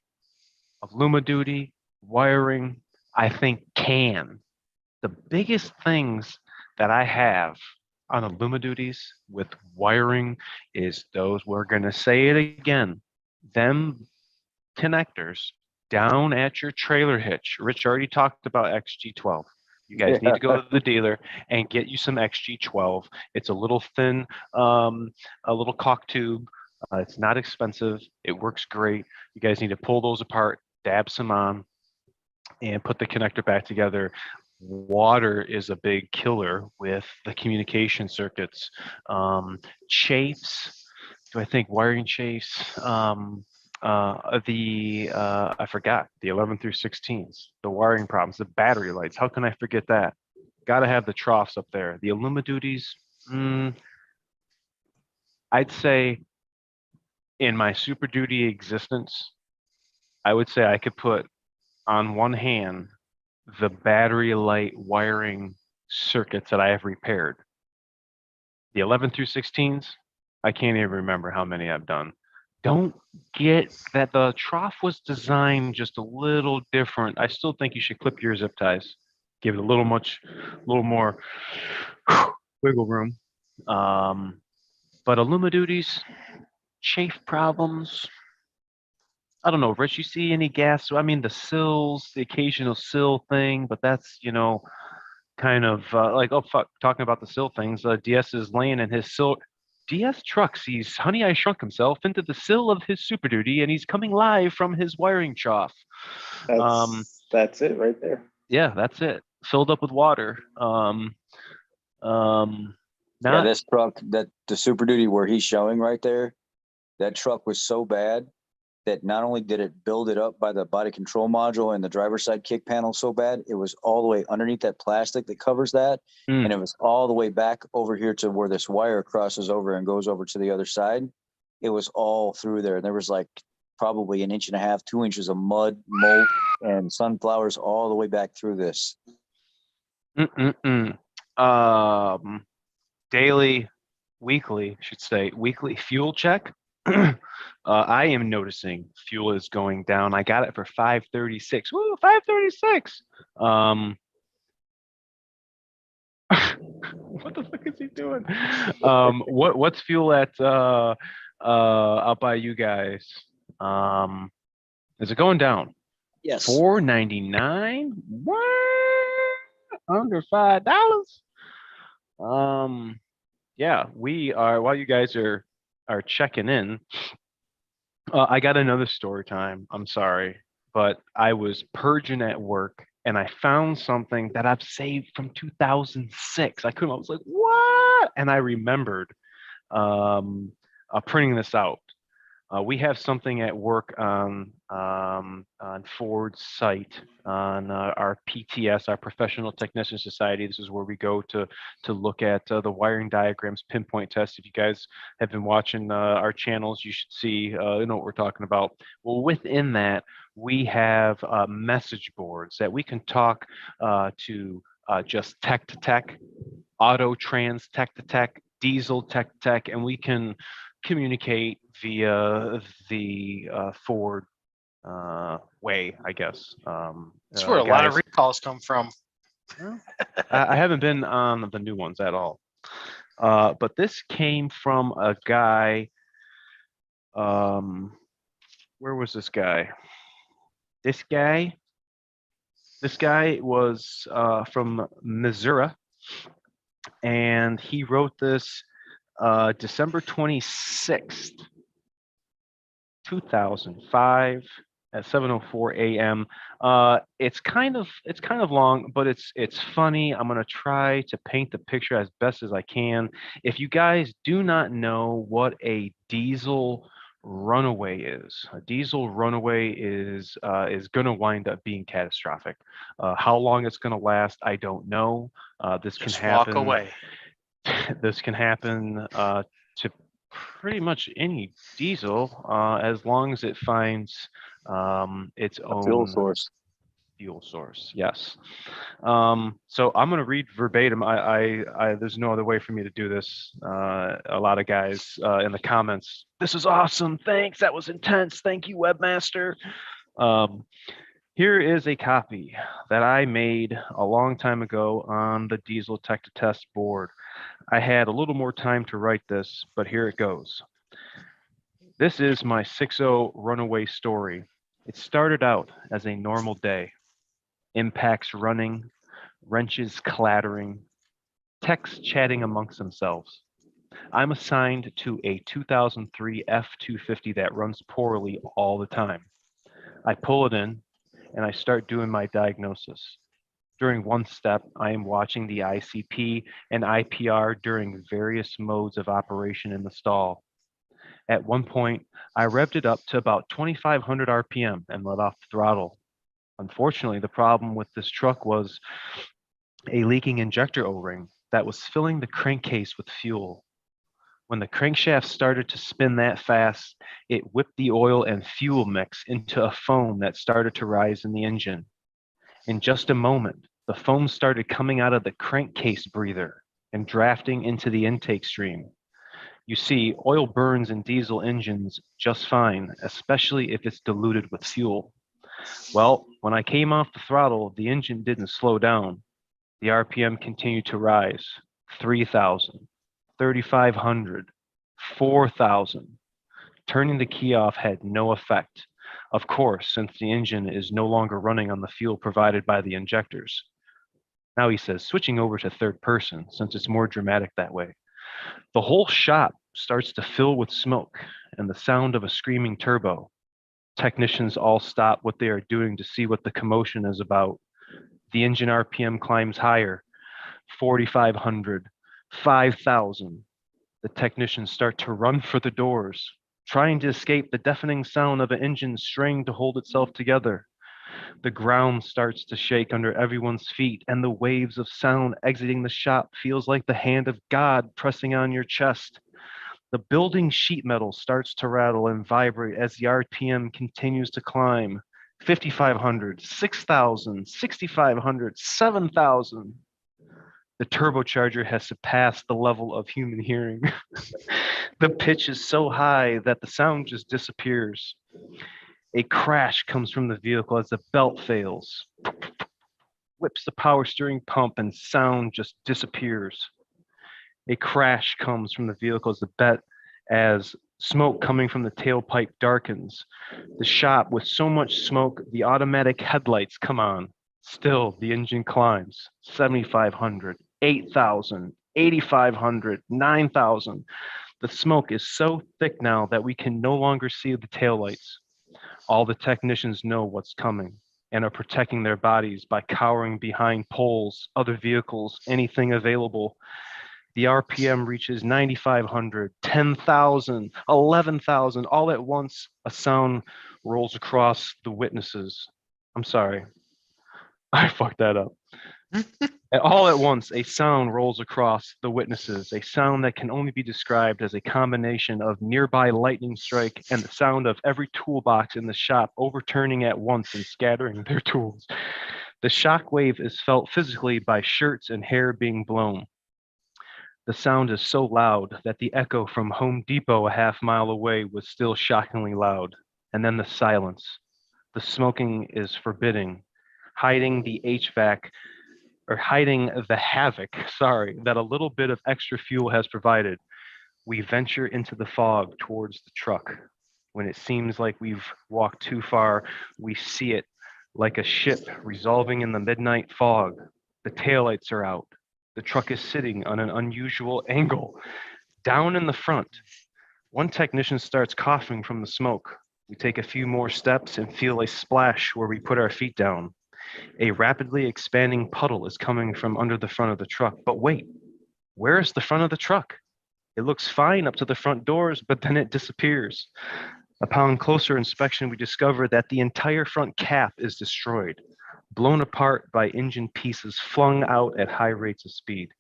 of Illuma-Duty, wiring, I think can. The biggest things that I have on Illuma-Duties with wiring is those, we're going to say it again, them connectors down at your trailer hitch. Rich already talked about XG12. You guys need to go to the dealer and get you some XG12. It's a little thin, a little caulk tube. It's not expensive. It works great. You guys need to pull those apart, dab some on, and put the connector back together. Water is a big killer with the communication circuits. Chafes, do I think wiring chafes? I forgot the 11 through 16s, the wiring problems, the battery lights. How can I forget that? Got to have the troughs up there. The Illuma-Duties, I'd say in my Super Duty existence, I would say I could put on one hand the battery light wiring circuits that I have repaired. The 11 through 16s, I can't even remember how many I've done. Don't get that the trough was designed just a little different. I still think you should clip your zip ties. Give it a little more wiggle room. But Illuma-Duties, chafe problems. I don't know, Rich, you see any gas? I mean, the sills, the occasional sill thing, but that's, kind of like, oh, fuck, talking about the sill things. DS is laying in his sill. DS truck sees Honey I Shrunk himself into the sill of his Super Duty, and he's coming live from his wiring trough. That's it right there. Yeah, that's it. Filled up with water. This truck, that the Super Duty where he's showing right there, that truck was so bad that not only did it build it up by the body control module and the driver's side kick panel so bad, it was all the way underneath that plastic that covers that. And it was all the way back over here to where this wire crosses over and goes over to the other side. It was all through there. And there was like probably 1.5 inches, 2 inches of mud, mold, and sunflowers all the way back through this. Daily, weekly, should say, weekly fuel check. I am noticing fuel is going down. I got it for 536. Woo, 536. What the fuck is he doing? What's fuel at out by you guys? Is it going down? Yes. $4.99. What? Under $5. Yeah, we are. While you guys are checking in, I got another story time. I'm sorry, but I was purging at work and I found something that I've saved from 2006. I was like, what? And I remembered printing this out. We have something at work on Ford's site on our PTS, our Professional Technician Society. This is where we go to look at the wiring diagrams, pinpoint tests. If you guys have been watching our channels, you should see you know what we're talking about. Well, within that, we have message boards that we can talk to just tech to tech, auto trans tech to tech, diesel tech to tech, and we can communicate via the Ford way, I guess. That's where a lot of recalls come from. I haven't been on the new ones at all. But this came from a guy. Where was this guy? This guy was from Missouri, and he wrote this December 26th, 2005 at 7:04 a.m. It's kind of long, but it's funny. I'm gonna try to paint the picture as best as I can. If you guys do not know what a diesel runaway is, a diesel runaway is gonna wind up being catastrophic. How long it's gonna last, I don't know. This Just can happen. walk away. This can happen to pretty much any diesel as long as it finds its own fuel source. Fuel source, yes. So I'm going to read verbatim. There's no other way for me to do this. A lot of guys in the comments, this is awesome. Thanks. That was intense. Thank you, webmaster. Here is a copy that I made a long time ago on the Diesel Tech to Test board. I had a little more time to write this, but here it goes. This is my 6.0 runaway story. It started out as a normal day. Impacts running, wrenches clattering, techs chatting amongst themselves. I'm assigned to a 2003 F250 that runs poorly all the time. I pull it in and I start doing my diagnosis. During one step, I am watching the ICP and IPR during various modes of operation in the stall. At one point, I revved it up to about 2,500 RPM and let off the throttle. Unfortunately, the problem with this truck was a leaking injector O-ring that was filling the crankcase with fuel. When the crankshaft started to spin that fast, it whipped the oil and fuel mix into a foam that started to rise in the engine. In just a moment, the foam started coming out of the crankcase breather and drafting into the intake stream. You see, oil burns in diesel engines just fine, especially if it's diluted with fuel. Well, when I came off the throttle, the engine didn't slow down. The RPM continued to rise. 3,000, 3,500, 4,000. Turning the key off had no effect. Of course, since the engine is no longer running on the fuel provided by the injectors. Now he says, switching over to third person, since it's more dramatic that way. The whole shop starts to fill with smoke and the sound of a screaming turbo. Technicians all stop what they are doing to see what the commotion is about. The engine RPM climbs higher, 4,500, 5,000. The technicians start to run for the doors. trying to escape the deafening sound of an engine straining to hold itself together. The ground starts to shake under everyone's feet, and the waves of sound exiting the shop feels like the hand of God pressing on your chest. The building sheet metal starts to rattle and vibrate as the RPM continues to climb. 5,500, 6,000, 6,500, 7,000. The turbocharger has surpassed the level of human hearing. The pitch is so high that the sound just disappears. A crash comes from the vehicle as the belt fails. Whips the power steering pump and sound just disappears. A crash comes from the vehicle as smoke coming from the tailpipe darkens. The shop with so much smoke, the automatic headlights come on. Still, the engine climbs. 7,500, 8,000, 8,500, 9,000. The smoke is so thick now that we can no longer see the taillights. All the technicians know what's coming and are protecting their bodies by cowering behind poles, other vehicles, anything available. The RPM reaches 9,500, 10,000, 11,000. All at once, a sound rolls across the witnesses. I'm sorry. I fucked that up. And all at once, a sound rolls across the witnesses, a sound that can only be described as a combination of nearby lightning strike and the sound of every toolbox in the shop overturning at once and scattering their tools. The shock wave is felt physically by shirts and hair being blown. The sound is so loud that the echo from Home Depot a half mile away was still shockingly loud. And then the silence. The smoking is forbidding, hiding the havoc, that a little bit of extra fuel has provided. We venture into the fog towards the truck. When it seems like we've walked too far, we see it like a ship resolving in the midnight fog. The taillights are out. The truck is sitting on an unusual angle, down in the front. One technician starts coughing from the smoke. We take a few more steps and feel a splash where we put our feet down. A rapidly expanding puddle is coming from under the front of the truck. But wait, where is the front of the truck? It looks fine up to the front doors, but then it disappears. Upon closer inspection, we discover that the entire front cap is destroyed, blown apart by engine pieces flung out at high rates of speed.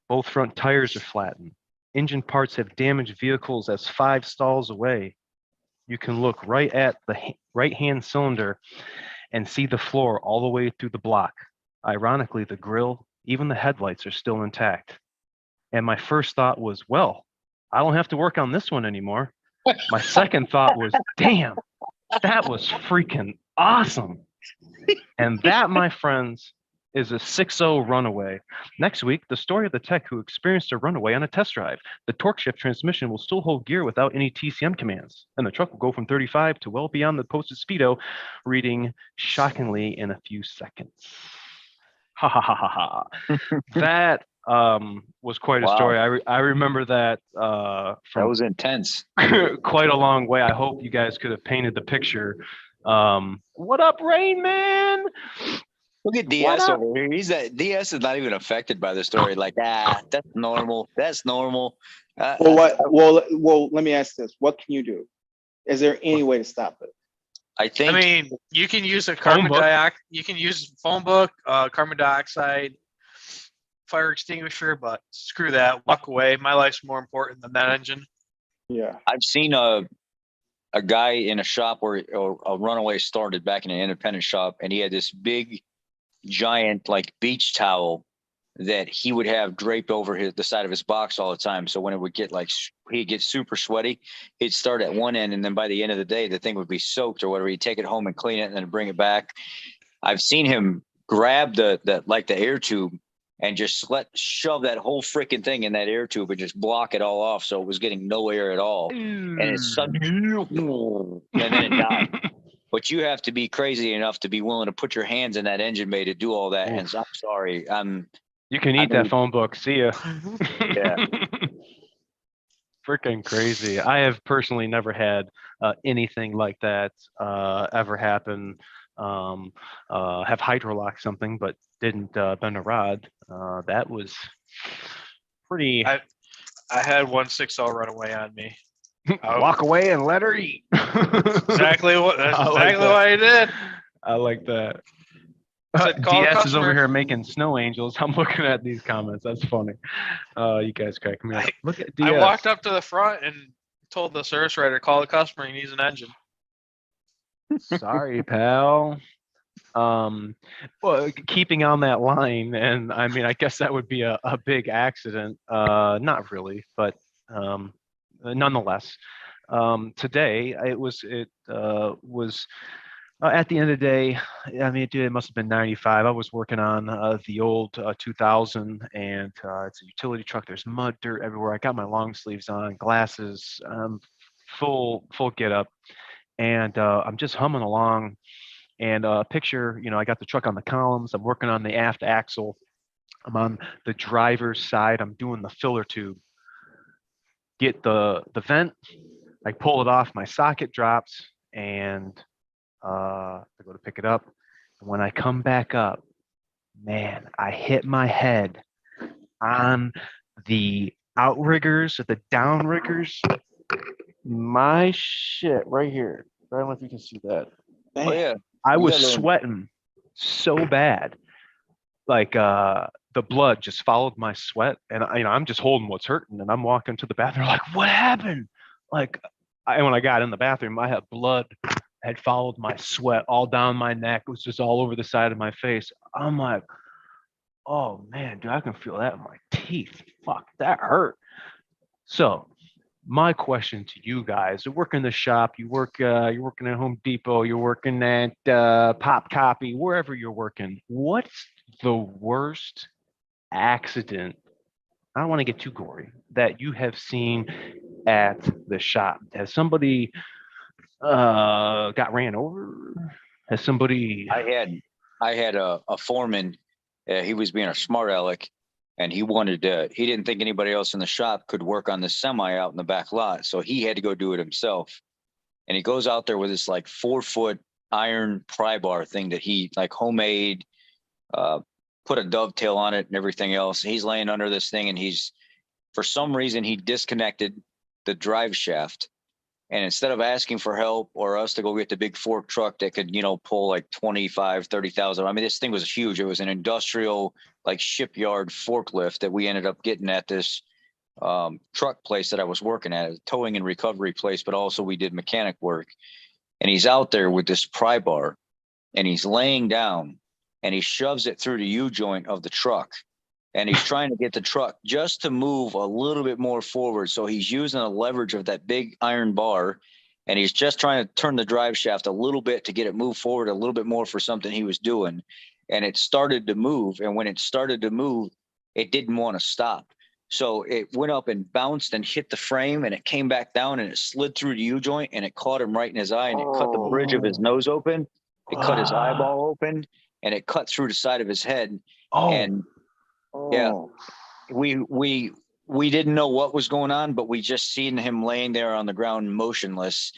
Both front tires are flattened. Engine parts have damaged vehicles as 5 stalls away. You can look right at the right-hand cylinder and see the floor all the way through the block. Ironically, the grille, even the headlights are still intact. And my first thought was, well, I don't have to work on this one anymore. My second thought was, damn, that was freaking awesome. And that, my friends, is a 6.0 runaway. Next week, the story of the tech who experienced a runaway on a test drive. The torque shift transmission will still hold gear without any TCM commands, and the truck will go from 35 to well beyond the posted speedo, reading shockingly in a few seconds. Ha ha ha ha ha. That was quite a story. I remember that from that was intense. Quite a long way. I hope you guys could have painted the picture. What up, Rain Man? Look at DS over here. DS is not even affected by the story. Like, that's normal. That's normal. Well, let me ask this. What can you do? Is there any way to stop it? I mean, you can use a carbon dioxide. You can use phone book, carbon dioxide, fire extinguisher, but screw that. Walk away. My life's more important than that engine. Yeah. I've seen a guy in a shop where a runaway started back in an independent shop, and he had this big, giant like beach towel that he would have draped over the side of his box all the time. So when it would get he'd get super sweaty, he'd start at one end, and then by the end of the day, the thing would be soaked or whatever. He'd take it home and clean it and then bring it back. I've seen him grab the air tube and just shove that whole freaking thing in that air tube and just block it all off, so it was getting no air at all. And it's and then it died. But you have to be crazy enough to be willing to put your hands in that engine bay to do all that. Oof. And so, I'm sorry. You can eat that phone book. See ya. Yeah. Freaking crazy. I have personally never had anything like that ever happen. Have hydrolocked something, but didn't bend a rod. That was pretty. I had one 6.0 runaway on me. Walk away and let her eat. Exactly what. That's I like exactly that. what I did. I like that. Said, call the DS is over customer. here making snow angels. I'm looking at these comments. That's funny. You guys crack me up. Look at DS. I walked up to the front and told the service writer, call the customer. He needs an engine. Sorry, pal. Well, keeping on that line, and I mean, I guess that would be a big accident. Not really, but nonetheless. Today it was at the end of the day, I mean, dude, it must have been 95. I was working on the old 2000, and it's a utility truck. There's mud, dirt everywhere. I got my long sleeves on, glasses, full get up, and I'm just humming along. And picture, I got the truck on the columns. I'm working on the aft axle. I'm on the driver's side. I'm doing the filler tube. Get the vent. I pull it off. My socket drops, and I go to pick it up. And when I come back up, man, I hit my head on the outriggers or the downriggers. My shit right here. I don't know if you can see that. Oh yeah. I was sweating so bad, like the blood just followed my sweat, and I'm just holding what's hurting, and I'm walking to the bathroom like, what happened? Like, when I got in the bathroom, I had blood had followed my sweat all down my neck. It was just all over the side of my face. I'm like, oh man, dude, I can feel that in my teeth. Fuck, that hurt. So my question to you guys: you work in the shop, you're working at Home Depot, you're working at Pop Copy, wherever you're working. What's the worst accident? I don't want to get too gory, that you have seen at the shop. Has somebody got ran over? Has somebody? I had a foreman. He was being a smart aleck. And he didn't think anybody else in the shop could work on this semi out in the back lot. So he had to go do it himself. And he goes out there with this like 4-foot iron pry bar thing that he like homemade, put a dovetail on it and everything else. He's laying under this thing, and for some reason, he disconnected the drive shaft. And instead of asking for help or us to go get the big fork truck that could, pull like 25, 30,000. I mean, this thing was huge. It was an industrial, like shipyard forklift that we ended up getting at this truck place that I was working at, a towing and recovery place, but also we did mechanic work. And he's out there with this pry bar, and he's laying down, and he shoves it through the U-joint of the truck. And he's trying to get the truck just to move a little bit more forward. So he's using the leverage of that big iron bar, and he's just trying to turn the drive shaft a little bit to get it move forward a little bit more for something he was doing. And it started to move. And when it started to move, it didn't want to stop. So it went up and bounced and hit the frame, and it came back down, and it slid through the U-joint, and it caught him right in his eye, and it cut the bridge of his nose open. It cut his eyeball open, and it cut through the side of his head. And yeah, we didn't know what was going on, but we just seen him laying there on the ground motionless,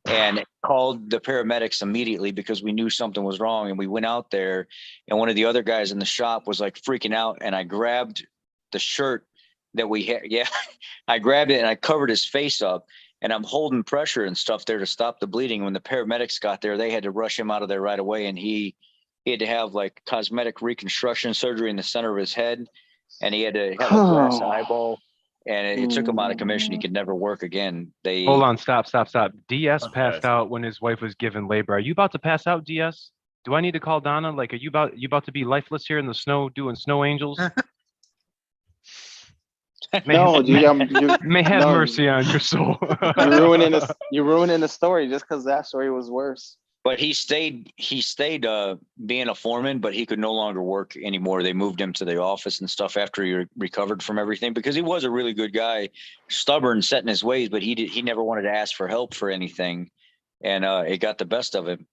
and called the paramedics immediately because we knew something was wrong. And we went out there, and one of the other guys in the shop was like freaking out, and I grabbed the shirt that we had. Yeah, I grabbed it and I covered his face up, and I'm holding pressure and stuff there to stop the bleeding. When the paramedics got there, they had to rush him out of there right away, and he had to have like cosmetic reconstruction surgery in the center of his head, and he had to have a glass eyeball, and it took him out of commission. He could never work again. Hold on, stop. DS passed out when his wife was given labor. Are you about to pass out, DS? Do I need to call Donna? Like, are you about to be lifeless here in the snow doing snow angels? No, dude, may have mercy on your soul. You're ruining the story just because that story was worse. But he stayed being a foreman, but he could no longer work anymore. They moved him to the office and stuff after he recovered from everything, because he was a really good guy, stubborn, set in his ways, but he never wanted to ask for help for anything. And it got the best of him.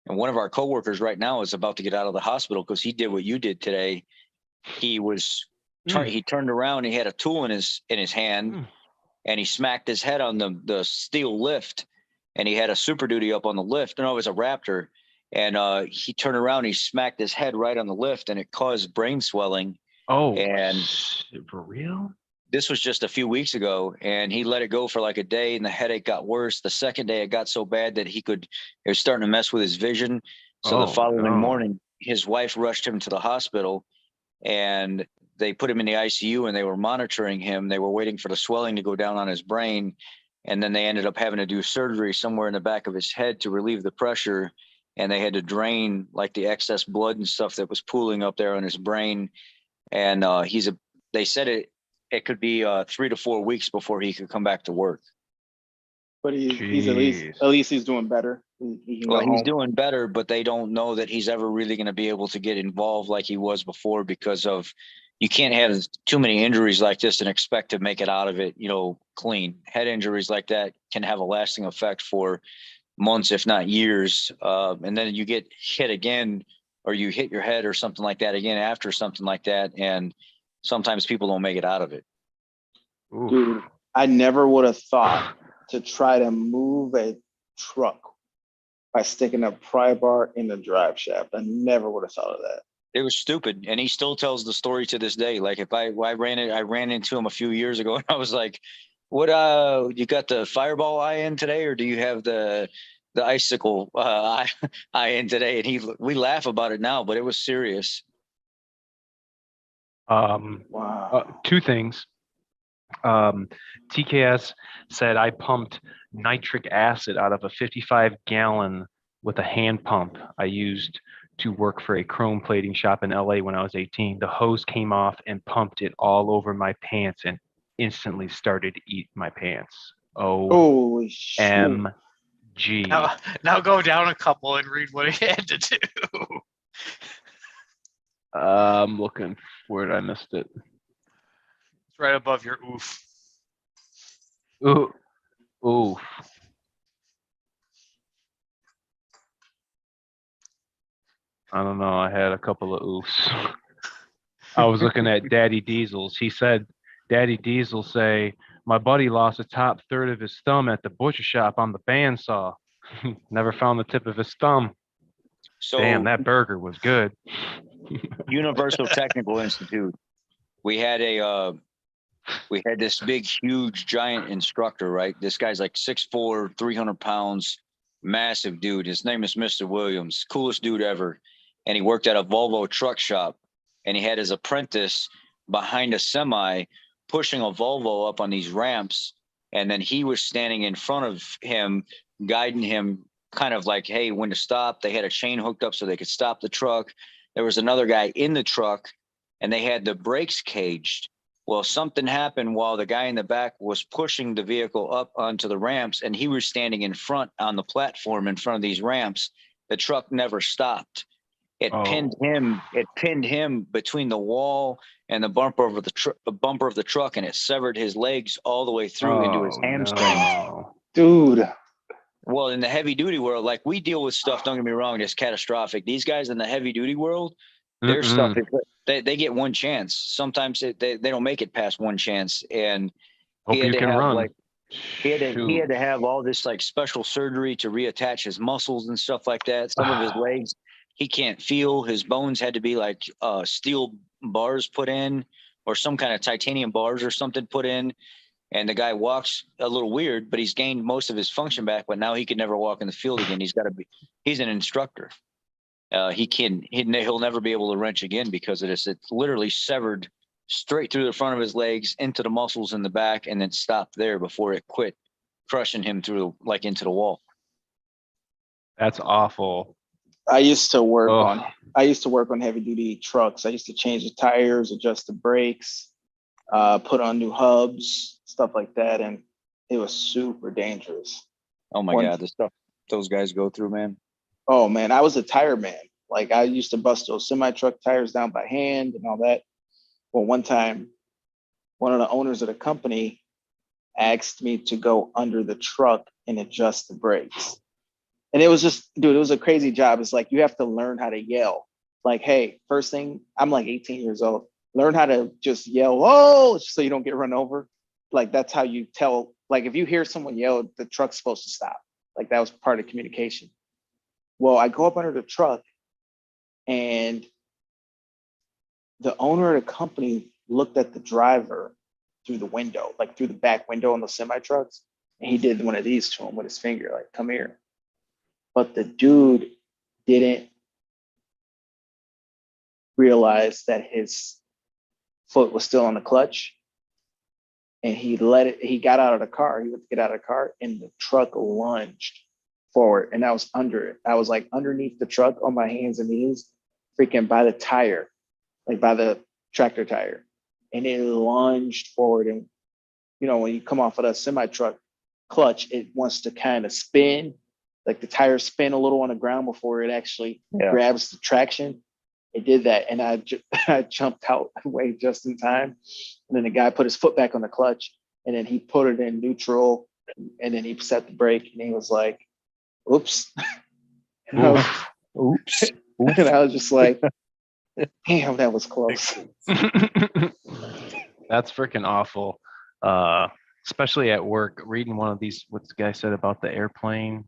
And one of our coworkers right now is about to get out of the hospital because he did what you did today. He was he turned around, he had a tool in his hand, and he smacked his head on the steel lift. And he had a Super Duty up on the lift. No, it was a Raptor. And he turned around, he smacked his head right on the lift, and it caused brain swelling. Oh, and for real? this was just a few weeks ago, and he let it go for like a day, and the headache got worse. The second day, it got so bad that it was starting to mess with his vision. So the following morning, his wife rushed him to the hospital, and they put him in the ICU, and they were monitoring him. They were waiting for the swelling to go down on his brain. And then they ended up having to do surgery somewhere in the back of his head to relieve the pressure. And they had to drain like the excess blood and stuff that was pooling up there on his brain. And they said it could be 3 to 4 weeks before he could come back to work. But he's at least he's doing better. He's doing better, but they don't know that he's ever really going to be able to get involved like he was before, because of, you can't have too many injuries like this and expect to make it out of it, clean. Head injuries like that can have a lasting effect for months, if not years. And then you get hit again, or you hit your head or something like that again after something like that. And sometimes people don't make it out of it. Oof. Dude, I never would have thought to try to move a truck by sticking a pry bar in the drive shaft. I never would have thought of that. It was stupid. And he still tells the story to this day. Like if I ran into him a few years ago, and I was like, what, you got the fireball eye in today, or do you have the icicle eye in today? And we laugh about it now, but it was serious. Wow. 2 things. TKS said I pumped nitric acid out of a 55-gallon with a hand pump I used to work for a chrome plating shop in LA when I was 18. The hose came off and pumped it all over my pants and instantly started to eat my pants. Holy shit. OMG. Now go down a couple and read what he had to do. I'm looking for it. I missed it. It's right above your oof. Ooh. Oof. I don't know. I had a couple of oofs. I was looking at Daddy Diesel's. He said, Daddy Diesel say, my buddy lost the top third of his thumb at the butcher shop on the bandsaw. Never found the tip of his thumb. So, damn, that burger was good. Universal Technical Institute. We had this big, huge, giant instructor, right? This guy's like 6'4", 300 pounds, massive dude. His name is Mr. Williams, coolest dude ever. And he worked at a Volvo truck shop, and he had his apprentice behind a semi pushing a Volvo up on these ramps. And then he was standing in front of him, guiding him kind of like, hey, when to stop. They had a chain hooked up so they could stop the truck. There was another guy in the truck, and they had the brakes caged. Well, something happened while the guy in the back was pushing the vehicle up onto the ramps, and he was standing in front on the platform in front of these ramps. The truck never stopped. It pinned him between the wall and the bumper of the truck, and it severed his legs all the way through into his hamstrings. No. Dude. Well, in the heavy duty world, like we deal with stuff, don't get me wrong, it's catastrophic. These guys in the heavy duty world, their stuff, they get one chance. Sometimes they don't make it past one chance. And he had to have all this like special surgery to reattach his muscles and stuff like that. Some of his legs, he can't feel. His bones had to be like steel bars put in, or some kind of titanium bars or something put in. And the guy walks a little weird, but he's gained most of his function back. But now he can never walk in the field again. He's an instructor. He'll never be able to wrench again because of this. It's literally severed straight through the front of his legs into the muscles in the back, and then stopped there before it quit crushing him through into the wall. That's awful. I used to work on heavy duty trucks. I used to change the tires, adjust the brakes, put on new hubs, stuff like that, and it was super dangerous. Oh my God, the stuff those guys go through, man. Oh man, I was a tire man. Like I used to bust those semi-truck tires down by hand and all that. Well, one time, one of the owners of the company asked me to go under the truck and adjust the brakes. And it was just, dude, it was a crazy job. It's like, you have to learn how to yell. Like, hey, first thing, I'm like 18 years old. Learn how to just yell, oh, so you don't get run over. Like, that's how you tell, like, if you hear someone yell, the truck's supposed to stop. Like, that was part of communication. Well, I go up under the truck, and the owner of the company looked at the driver through the window, like through the back window on the semi trucks. And he did one of these to him with his finger, like, come here. But the dude didn't realize that his foot was still on the clutch. And he got out of the car. He went to get out of the car and the truck lunged forward. And I was under it. I was like underneath the truck on my hands and knees, freaking by the tire, like by the tractor tire. And it lunged forward. And, you know, when you come off of a semi truck clutch, it wants to kind of spin, like the tires spin a little on the ground before it actually grabs the traction. It did that, and I jumped out way just in time. And then the guy put his foot back on the clutch, and then he put it in neutral, and then he set the brake, and he was like, "Oops!" And Oops! And I was just like, "Damn, that was close." That's freaking awful. Especially at work, reading one of these. What the guy said about the airplane.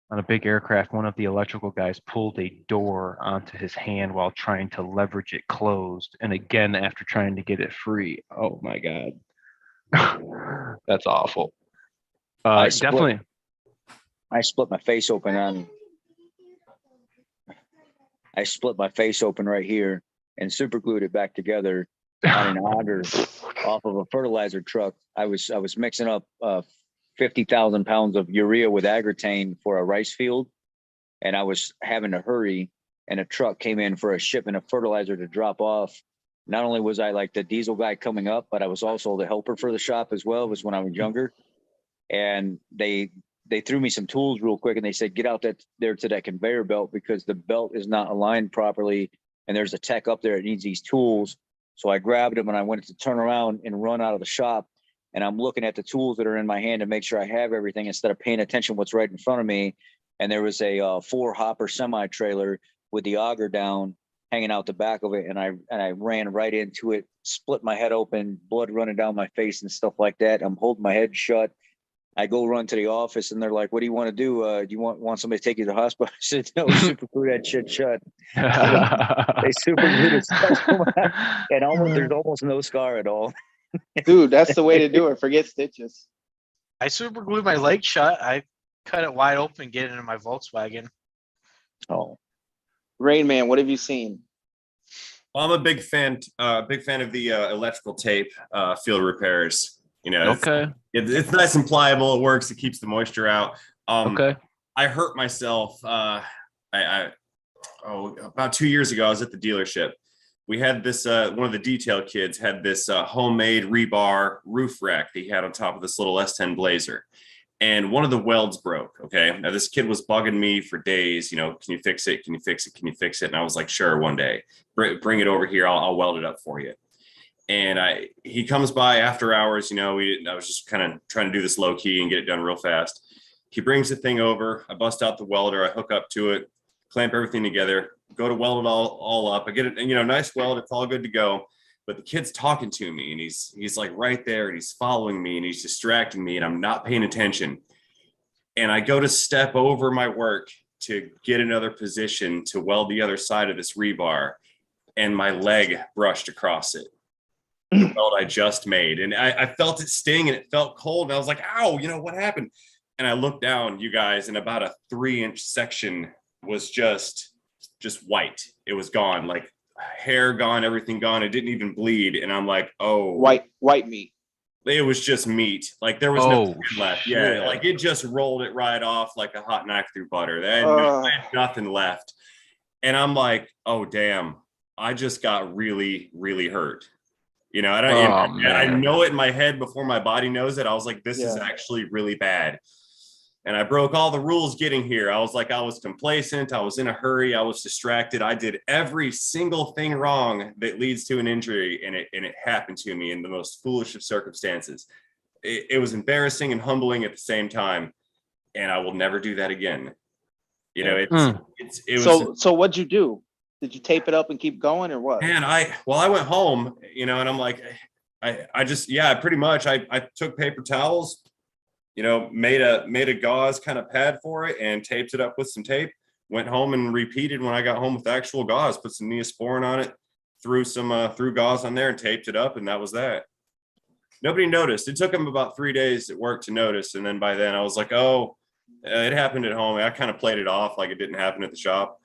On a big aircraft, one of the electrical guys pulled a door onto his hand while trying to leverage it closed. And again, after trying to get it free. Oh my God. That's awful. Definitely. I split my face open right here and super glued it back together on an auger off of a fertilizer truck. I was mixing up 50,000 pounds of urea with agritane for a rice field. And I was having to hurry, and a truck came in for a shipment of fertilizer to drop off. Not only was I like the diesel guy coming up, but I was also the helper for the shop as well. It was when I was younger. And they threw me some tools real quick, and they said, get out there to that conveyor belt because the belt is not aligned properly. And there's a tech up there that needs these tools. So I grabbed them and I went to turn around and run out of the shop. And I'm looking at the tools that are in my hand to make sure I have everything instead of paying attention what's right in front of me. And there was a 4-hopper semi trailer with the auger down, hanging out the back of it, and I ran right into it, split my head open, blood running down my face and stuff like that. I'm holding my head shut. I go run to the office, and they're like, "What do you want to do? Do you want somebody to take you to the hospital?" I said, "No, super glue that shit shut." They super glued it shut, and there's almost no scar at all. Dude, that's the way to do it. Forget stitches. I super glued my leg shut. I cut it wide open and get it into my Volkswagen. Oh, Rain Man, what have you seen? Well, I'm a big fan of the electrical tape field repairs. You know, it's nice and pliable. It works. It keeps the moisture out. I hurt myself. About 2 years ago, I was at the dealership. We had this, one of the detail kids had this homemade rebar roof rack that he had on top of this little S10 Blazer. And one of the welds broke, okay? Now, this kid was bugging me for days, you know, can you fix it? Can you fix it? Can you fix it? And I was like, sure, one day. Bring it over here. I'll weld it up for you. And he comes by after hours, you know, I was just kind of trying to do this low key and get it done real fast. He brings the thing over. I bust out the welder. I hook up to it, clamp everything together, go to weld it all up. I get it, you know, nice weld. It's all good to go. But the kid's talking to me, and he's like right there, and he's following me, and he's distracting me, and I'm not paying attention. And I go to step over my work to get another position to weld the other side of this rebar, and my leg brushed across it. The weld I just made, and I felt it sting, and it felt cold, and I was like, "Ow!" You know what happened? And I looked down, you guys, and about a 3-inch section was just white. It was gone, like hair gone, everything gone. It didn't even bleed. And I'm like, oh, white meat. It was just meat. Like there was no skin left. Shit. Yeah, like it just rolled it right off like a hot knife through butter. I had nothing left. And I'm like, oh damn, I just got really, really hurt. You know, I know it in my head before my body knows it. I was like, this is actually really bad. And I broke all the rules getting here. I was complacent. I was in a hurry. I was distracted. I did every single thing wrong that leads to an injury. And it happened to me in the most foolish of circumstances. It was embarrassing and humbling at the same time. And I will never do that again. You know, So what'd you do? Did you tape it up and keep going or what? Man, I went home, you know, and I'm like, I pretty much I took paper towels, you know, made a gauze kind of pad for it and taped it up with some tape, went home and repeated when I got home with actual gauze, put some Neosporin on it, threw gauze on there and taped it up, and that was that. Nobody noticed. It took him about 3 days at work to notice, and then by then I was like, oh, it happened at home. I kind of played it off like it didn't happen at the shop,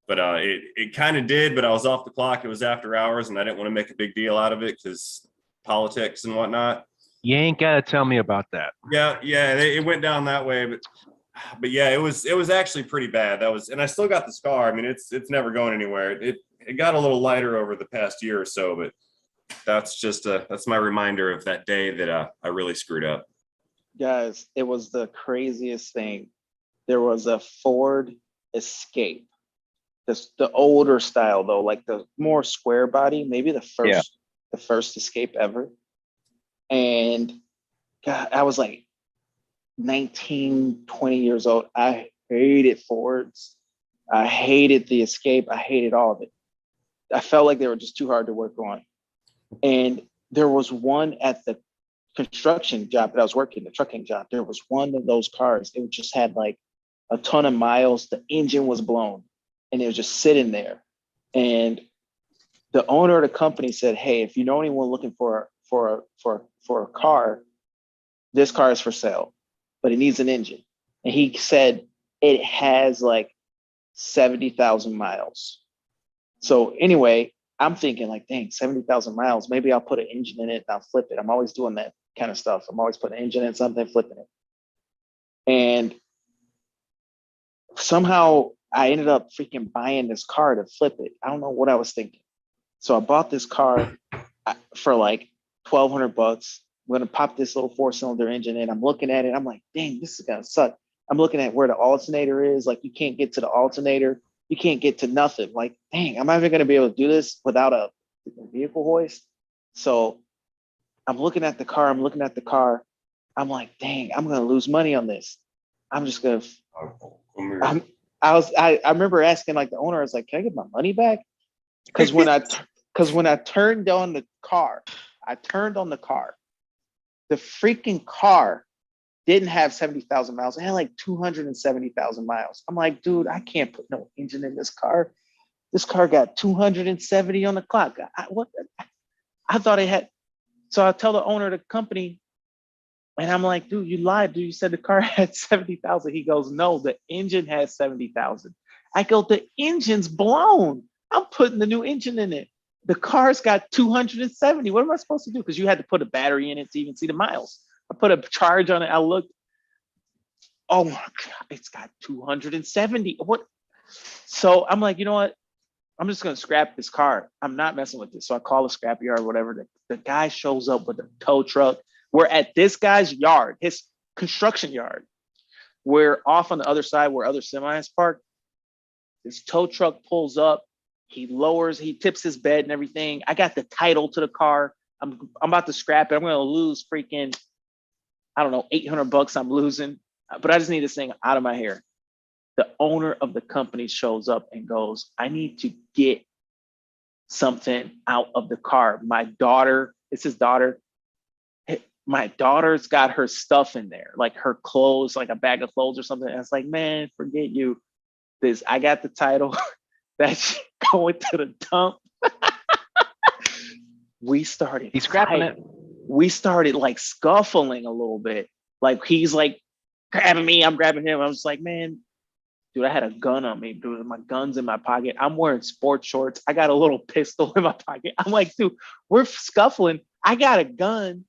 but it kind of did. But I was off the clock. It was after hours, and I didn't want to make a big deal out of it because politics and whatnot. You ain't gotta tell me about that. Yeah, it went down that way, but yeah, it was actually pretty bad. And I still got the scar. I mean, it's never going anywhere. It got a little lighter over the past year or so, but that's my reminder of that day that I really screwed up. Guys, it was the craziest thing. There was a Ford Escape, the older style though, like the more square body, maybe the first Escape ever. And God, I was like 19, 20 years old. I hated Fords. I hated the Escape. I hated all of it. I felt like they were just too hard to work on. And there was one at the construction job that I was working, the trucking job. There was one of those cars. It just had like a ton of miles. The engine was blown and it was just sitting there. And the owner of the company said, hey, if you know anyone looking for a car, this car is for sale, but it needs an engine. And he said it has like 70,000 miles. So anyway, I'm thinking like, dang, 70,000 miles. Maybe I'll put an engine in it and I'll flip it. I'm always doing that kind of stuff. I'm always putting an engine in something, flipping it. And somehow I ended up freaking buying this car to flip it. I don't know what I was thinking. So I bought this car for like $1,200. I'm going to pop this little 4-cylinder engine in. I'm looking at it. I'm like, dang, this is going to suck. I'm looking at where the alternator is. Like, you can't get to the alternator. You can't get to nothing. Like, dang, I'm not even going to be able to do this without a vehicle hoist. So I'm looking at the car. I'm like, dang, I'm going to lose money on this. I'm just going to, I remember asking like the owner, I was like, can I get my money back? Because when I turned on the car, the freaking car didn't have 70,000 miles. It had like 270,000 miles. I'm like, dude, I can't put no engine in this car. This car got 270 on the clock. I thought it had. So I tell the owner of the company, and I'm like, dude, you lied. Dude, you said the car had 70,000. He goes, no, the engine has 70,000. I go, the engine's blown. I'm putting the new engine in it. The car's got 270. What am I supposed to do? Because you had to put a battery in it to even see the miles. I put a charge on it. I looked. Oh my God, it's got 270. What? So I'm like, you know what? I'm just going to scrap this car. I'm not messing with this. So I call the scrapyard or whatever. The guy shows up with a tow truck. We're at this guy's yard, his construction yard. We're off on the other side where other semis parked. This tow truck pulls up. He tips his bed and everything. I got the title to the car. I'm about to scrap it. I'm going to lose freaking, I don't know, $800 I'm losing, but I just need this thing out of my hair. The owner of the company shows up and goes, I need to get something out of the car. My daughter, it's his daughter. My daughter's got her stuff in there, like her clothes, like a bag of clothes or something. And it's like, man, forget you. I got the title. That's going to the dump. He's scrapping it. We started like scuffling a little bit. Like he's like grabbing me, I'm grabbing him. I was like, man, dude, I had a gun on me, dude. My gun's in my pocket. I'm wearing sports shorts. I got a little pistol in my pocket. I'm like, dude, we're scuffling. I got a gun.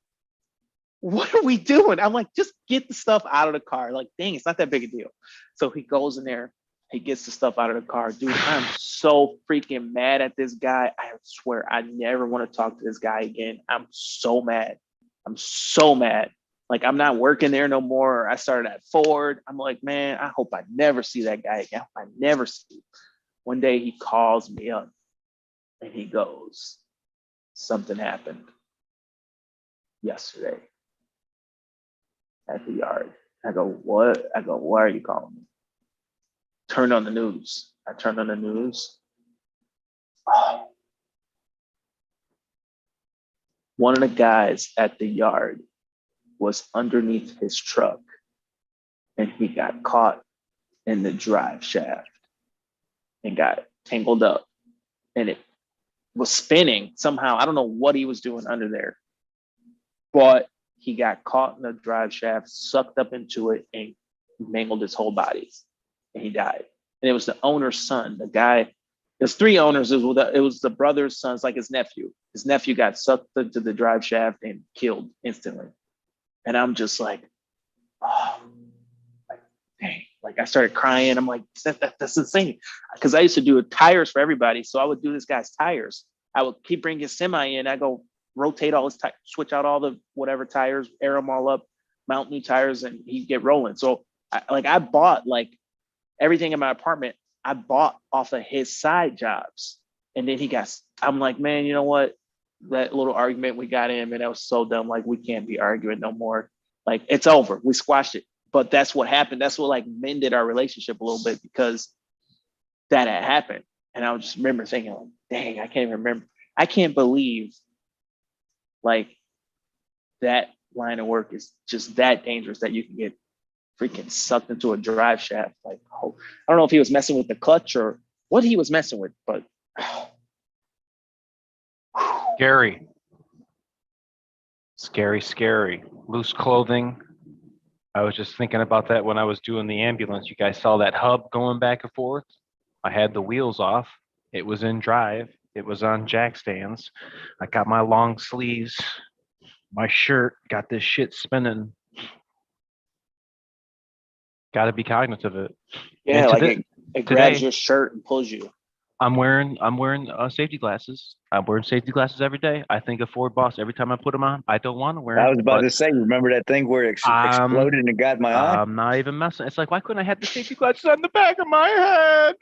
What are we doing? I'm like, just get the stuff out of the car. Like, dang, it's not that big a deal. So he goes in there. He gets the stuff out of the car. Dude, I'm so freaking mad at this guy. I swear I never want to talk to this guy again. I'm so mad. Like, I'm not working there no more. I started at Ford. I'm like, man, I hope I never see that guy again. I never see him. One day he calls me up and he goes, something happened yesterday at the yard. I go, what? I go, why are you calling me? Turned on the news. I turned on the news. Oh. One of the guys at the yard was underneath his truck and he got caught in the drive shaft and got tangled up and it was spinning somehow. I don't know what he was doing under there, but he got caught in the drive shaft, sucked up into it, and mangled his whole body, and he died. And it was the owner's son, the guy. There's 3 owners. It was the brother's son's, like his nephew. His nephew got sucked into the drive shaft and killed instantly. And I'm just like, oh, like, dang. Like, I started crying. I'm like, that's insane. Because I used to do tires for everybody. So I would do this guy's tires. I would keep bringing his semi in. I go rotate all his tires, switch out all the whatever tires, air them all up, mount new tires, and he'd get rolling. So I bought like everything in my apartment. I bought off of his side jobs. And then I'm like, man, you know what? That little argument we got in, man, that was so dumb. Like, we can't be arguing no more. Like, it's over. We squashed it. But that's what happened. That's what like mended our relationship a little bit, because that had happened. And I just remember thinking, like, dang, I can't even remember. I can't believe like that line of work is just that dangerous that you can get freaking sucked into a drive shaft. Like, oh, I don't know if he was messing with the clutch or what he was messing with, but scary. Loose clothing. I was just thinking about that when I was doing the ambulance. You guys saw that hub going back and forth. I had the wheels off. It was in drive. It was on jack stands. I got my long sleeves, my shirt, got this shit spinning. Got to be cognizant of it. Yeah, like it grabs your shirt and pulls you. I'm wearing safety glasses. I'm wearing safety glasses every day. I think of Ford Boss every time I put them on. I don't want to wear them. I was about to say, remember that thing where it exploded and got my eye? I'm not even messing. It's like, why couldn't I have the safety glasses on the back of my head?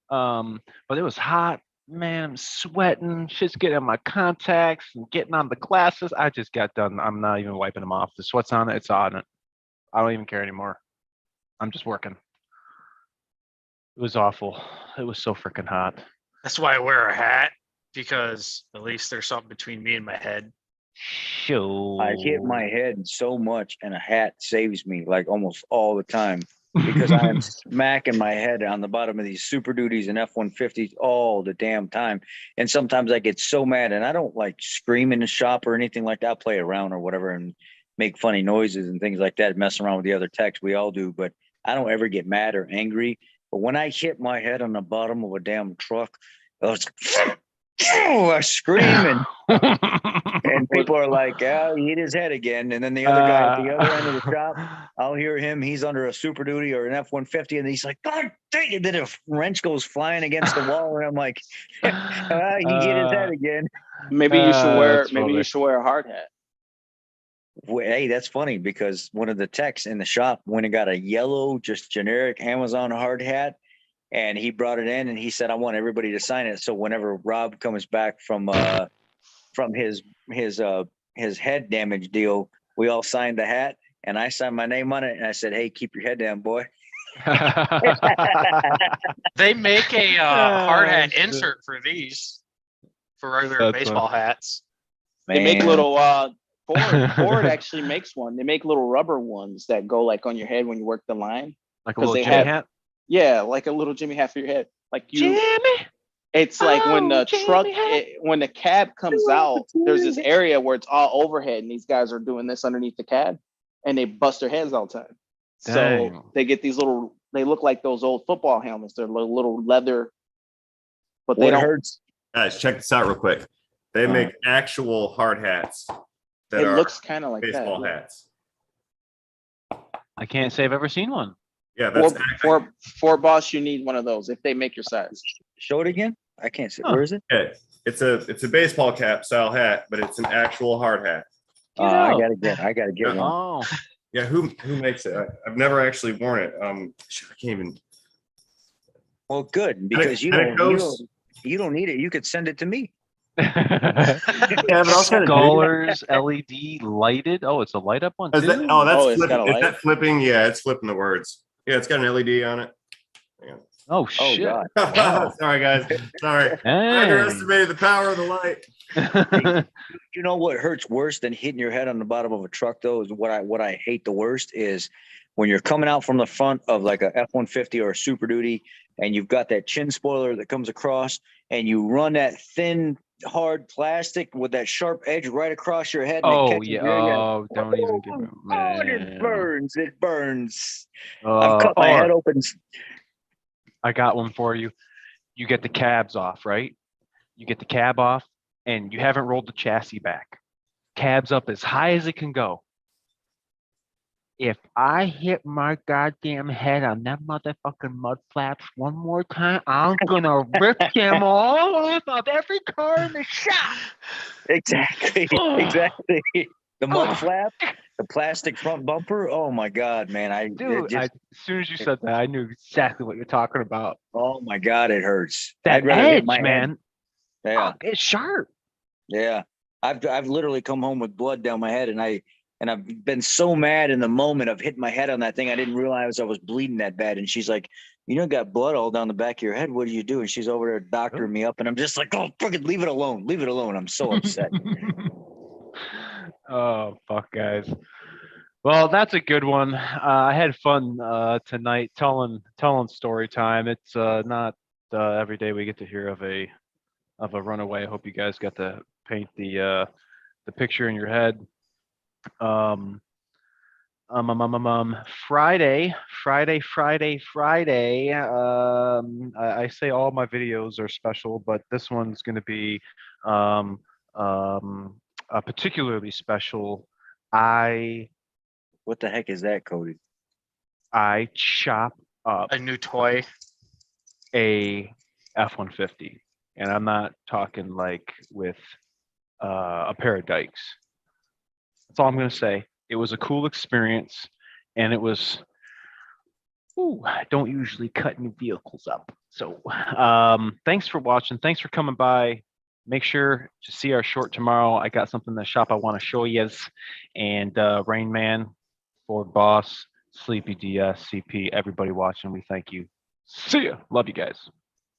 But it was hot. Man, I'm sweating. Shit's getting in my contacts and getting on the glasses. I just got done. I'm not even wiping them off. The sweat's on it. It's on it. I don't even care anymore. I'm just working. It was awful. It was so freaking hot. That's why I wear a hat, because at least there's something between me and my head. Sure. I hit my head so much, and a hat saves me like almost all the time, because I am smacking my head on the bottom of these Super Duties and F-150s all the damn time. And sometimes I get so mad, and I don't like scream in the shop or anything like that. I'll play around or whatever and make funny noises and things like that, mess around with the other techs. We all do, but I don't ever get mad or angry. But when I hit my head on the bottom of a damn truck, I scream, and people are like, "Oh, he hit his head again." And then the other guy at the other end of the shop, I'll hear him. He's under a Super Duty or an F-150, and he's like, "God dang it!" Then a wrench goes flying against the wall, and I'm like, "He hit his head again." Maybe you should wear. Maybe you should wear a hard hat. Hey, that's funny, because one of the techs in the shop went and got a yellow, just generic Amazon hard hat, and he brought it in and he said, "I want everybody to sign it." So whenever Rob comes back from his head damage deal, we all signed the hat, and I signed my name on it, and I said, "Hey, keep your head down, boy." They make a hard hat insert for these, for regular baseball hats. Man. They make little Ford actually makes one. They make little rubber ones that go like on your head when you work the line. Like a little Jimmy hat? Yeah, like a little Jimmy hat for your head. Like you, Jimmy. It's like when the truck, when the cab comes out, there's this area where it's all overhead, and these guys are doing this underneath the cab, and they bust their heads all the time. Dang. So they get these little. They look like those old football helmets. They're little leather, but they don't hurt. Guys, check this out real quick. They make actual hard hats. It looks kind of like baseball that. Hats. I can't say I've ever seen one. Yeah, that's for Boss, you need one of those if they make your size. Show it again. I can't see. Where is it? Yeah, it's a baseball cap style hat, but it's an actual hard hat. I gotta get one. Oh, yeah. Who makes it? I've never actually worn it. I can't even. Well, good, because you don't need it. You could send it to me. Yeah, but also Scholars LED lighted. Oh, it's a light up one too. That's flipping. Is that flipping? Yeah, it's flipping the words. Yeah, it's got an LED on it. Yeah. Oh shit! Oh, God. Wow. Sorry, guys. Sorry. I underestimated the power of the light. You know what hurts worse than hitting your head on the bottom of a truck, though, is what I hate the worst is when you're coming out from the front of like a F-150 or a Super Duty, and you've got that chin spoiler that comes across, and you run that thin, hard plastic with that sharp edge right across your head. And oh yeah. Oh, don't even give me. Oh, it burns. It burns. I've cut my head open. I got one for you. You get the cabs off, right? You get the cab off, and you haven't rolled the chassis back. Cabs up as high as it can go. If I hit my goddamn head on that motherfucking mud flaps one more time, I'm gonna rip them all off of every car in the shop. Exactly. Exactly. The mud flap, the plastic front bumper. Oh my God, man. As soon as you said that, I knew exactly what you're talking about. Oh my God, it hurts. That edge, man. Yeah. It's sharp. Yeah. I've literally come home with blood down my head, and I've been so mad in the moment of hitting my head on that thing. I didn't realize I was bleeding that bad. And she's like, got blood all down the back of your head. What do you do? And she's over there doctoring me up. And I'm just like, oh, freaking leave it alone. Leave it alone. I'm so upset. Oh, fuck, guys. Well, that's a good one. I had fun tonight telling story time. It's not every day we get to hear of a runaway. I hope you guys got to paint the picture in your head. Friday. I say all my videos are special, but this one's going to be particularly special. What the heck is that, Cody? I chop up a new toy, a F-150, and I'm not talking like with a pair of dikes. That's all I'm going to say. It was a cool experience, and it was. I don't usually cut new vehicles up. So thanks for watching. Thanks for coming by. Make sure to see our short tomorrow. I got something in the shop I want to show you. And Rain Man, Ford Boss, Sleepy DS, CP, everybody watching, we thank you. See ya. Love you guys.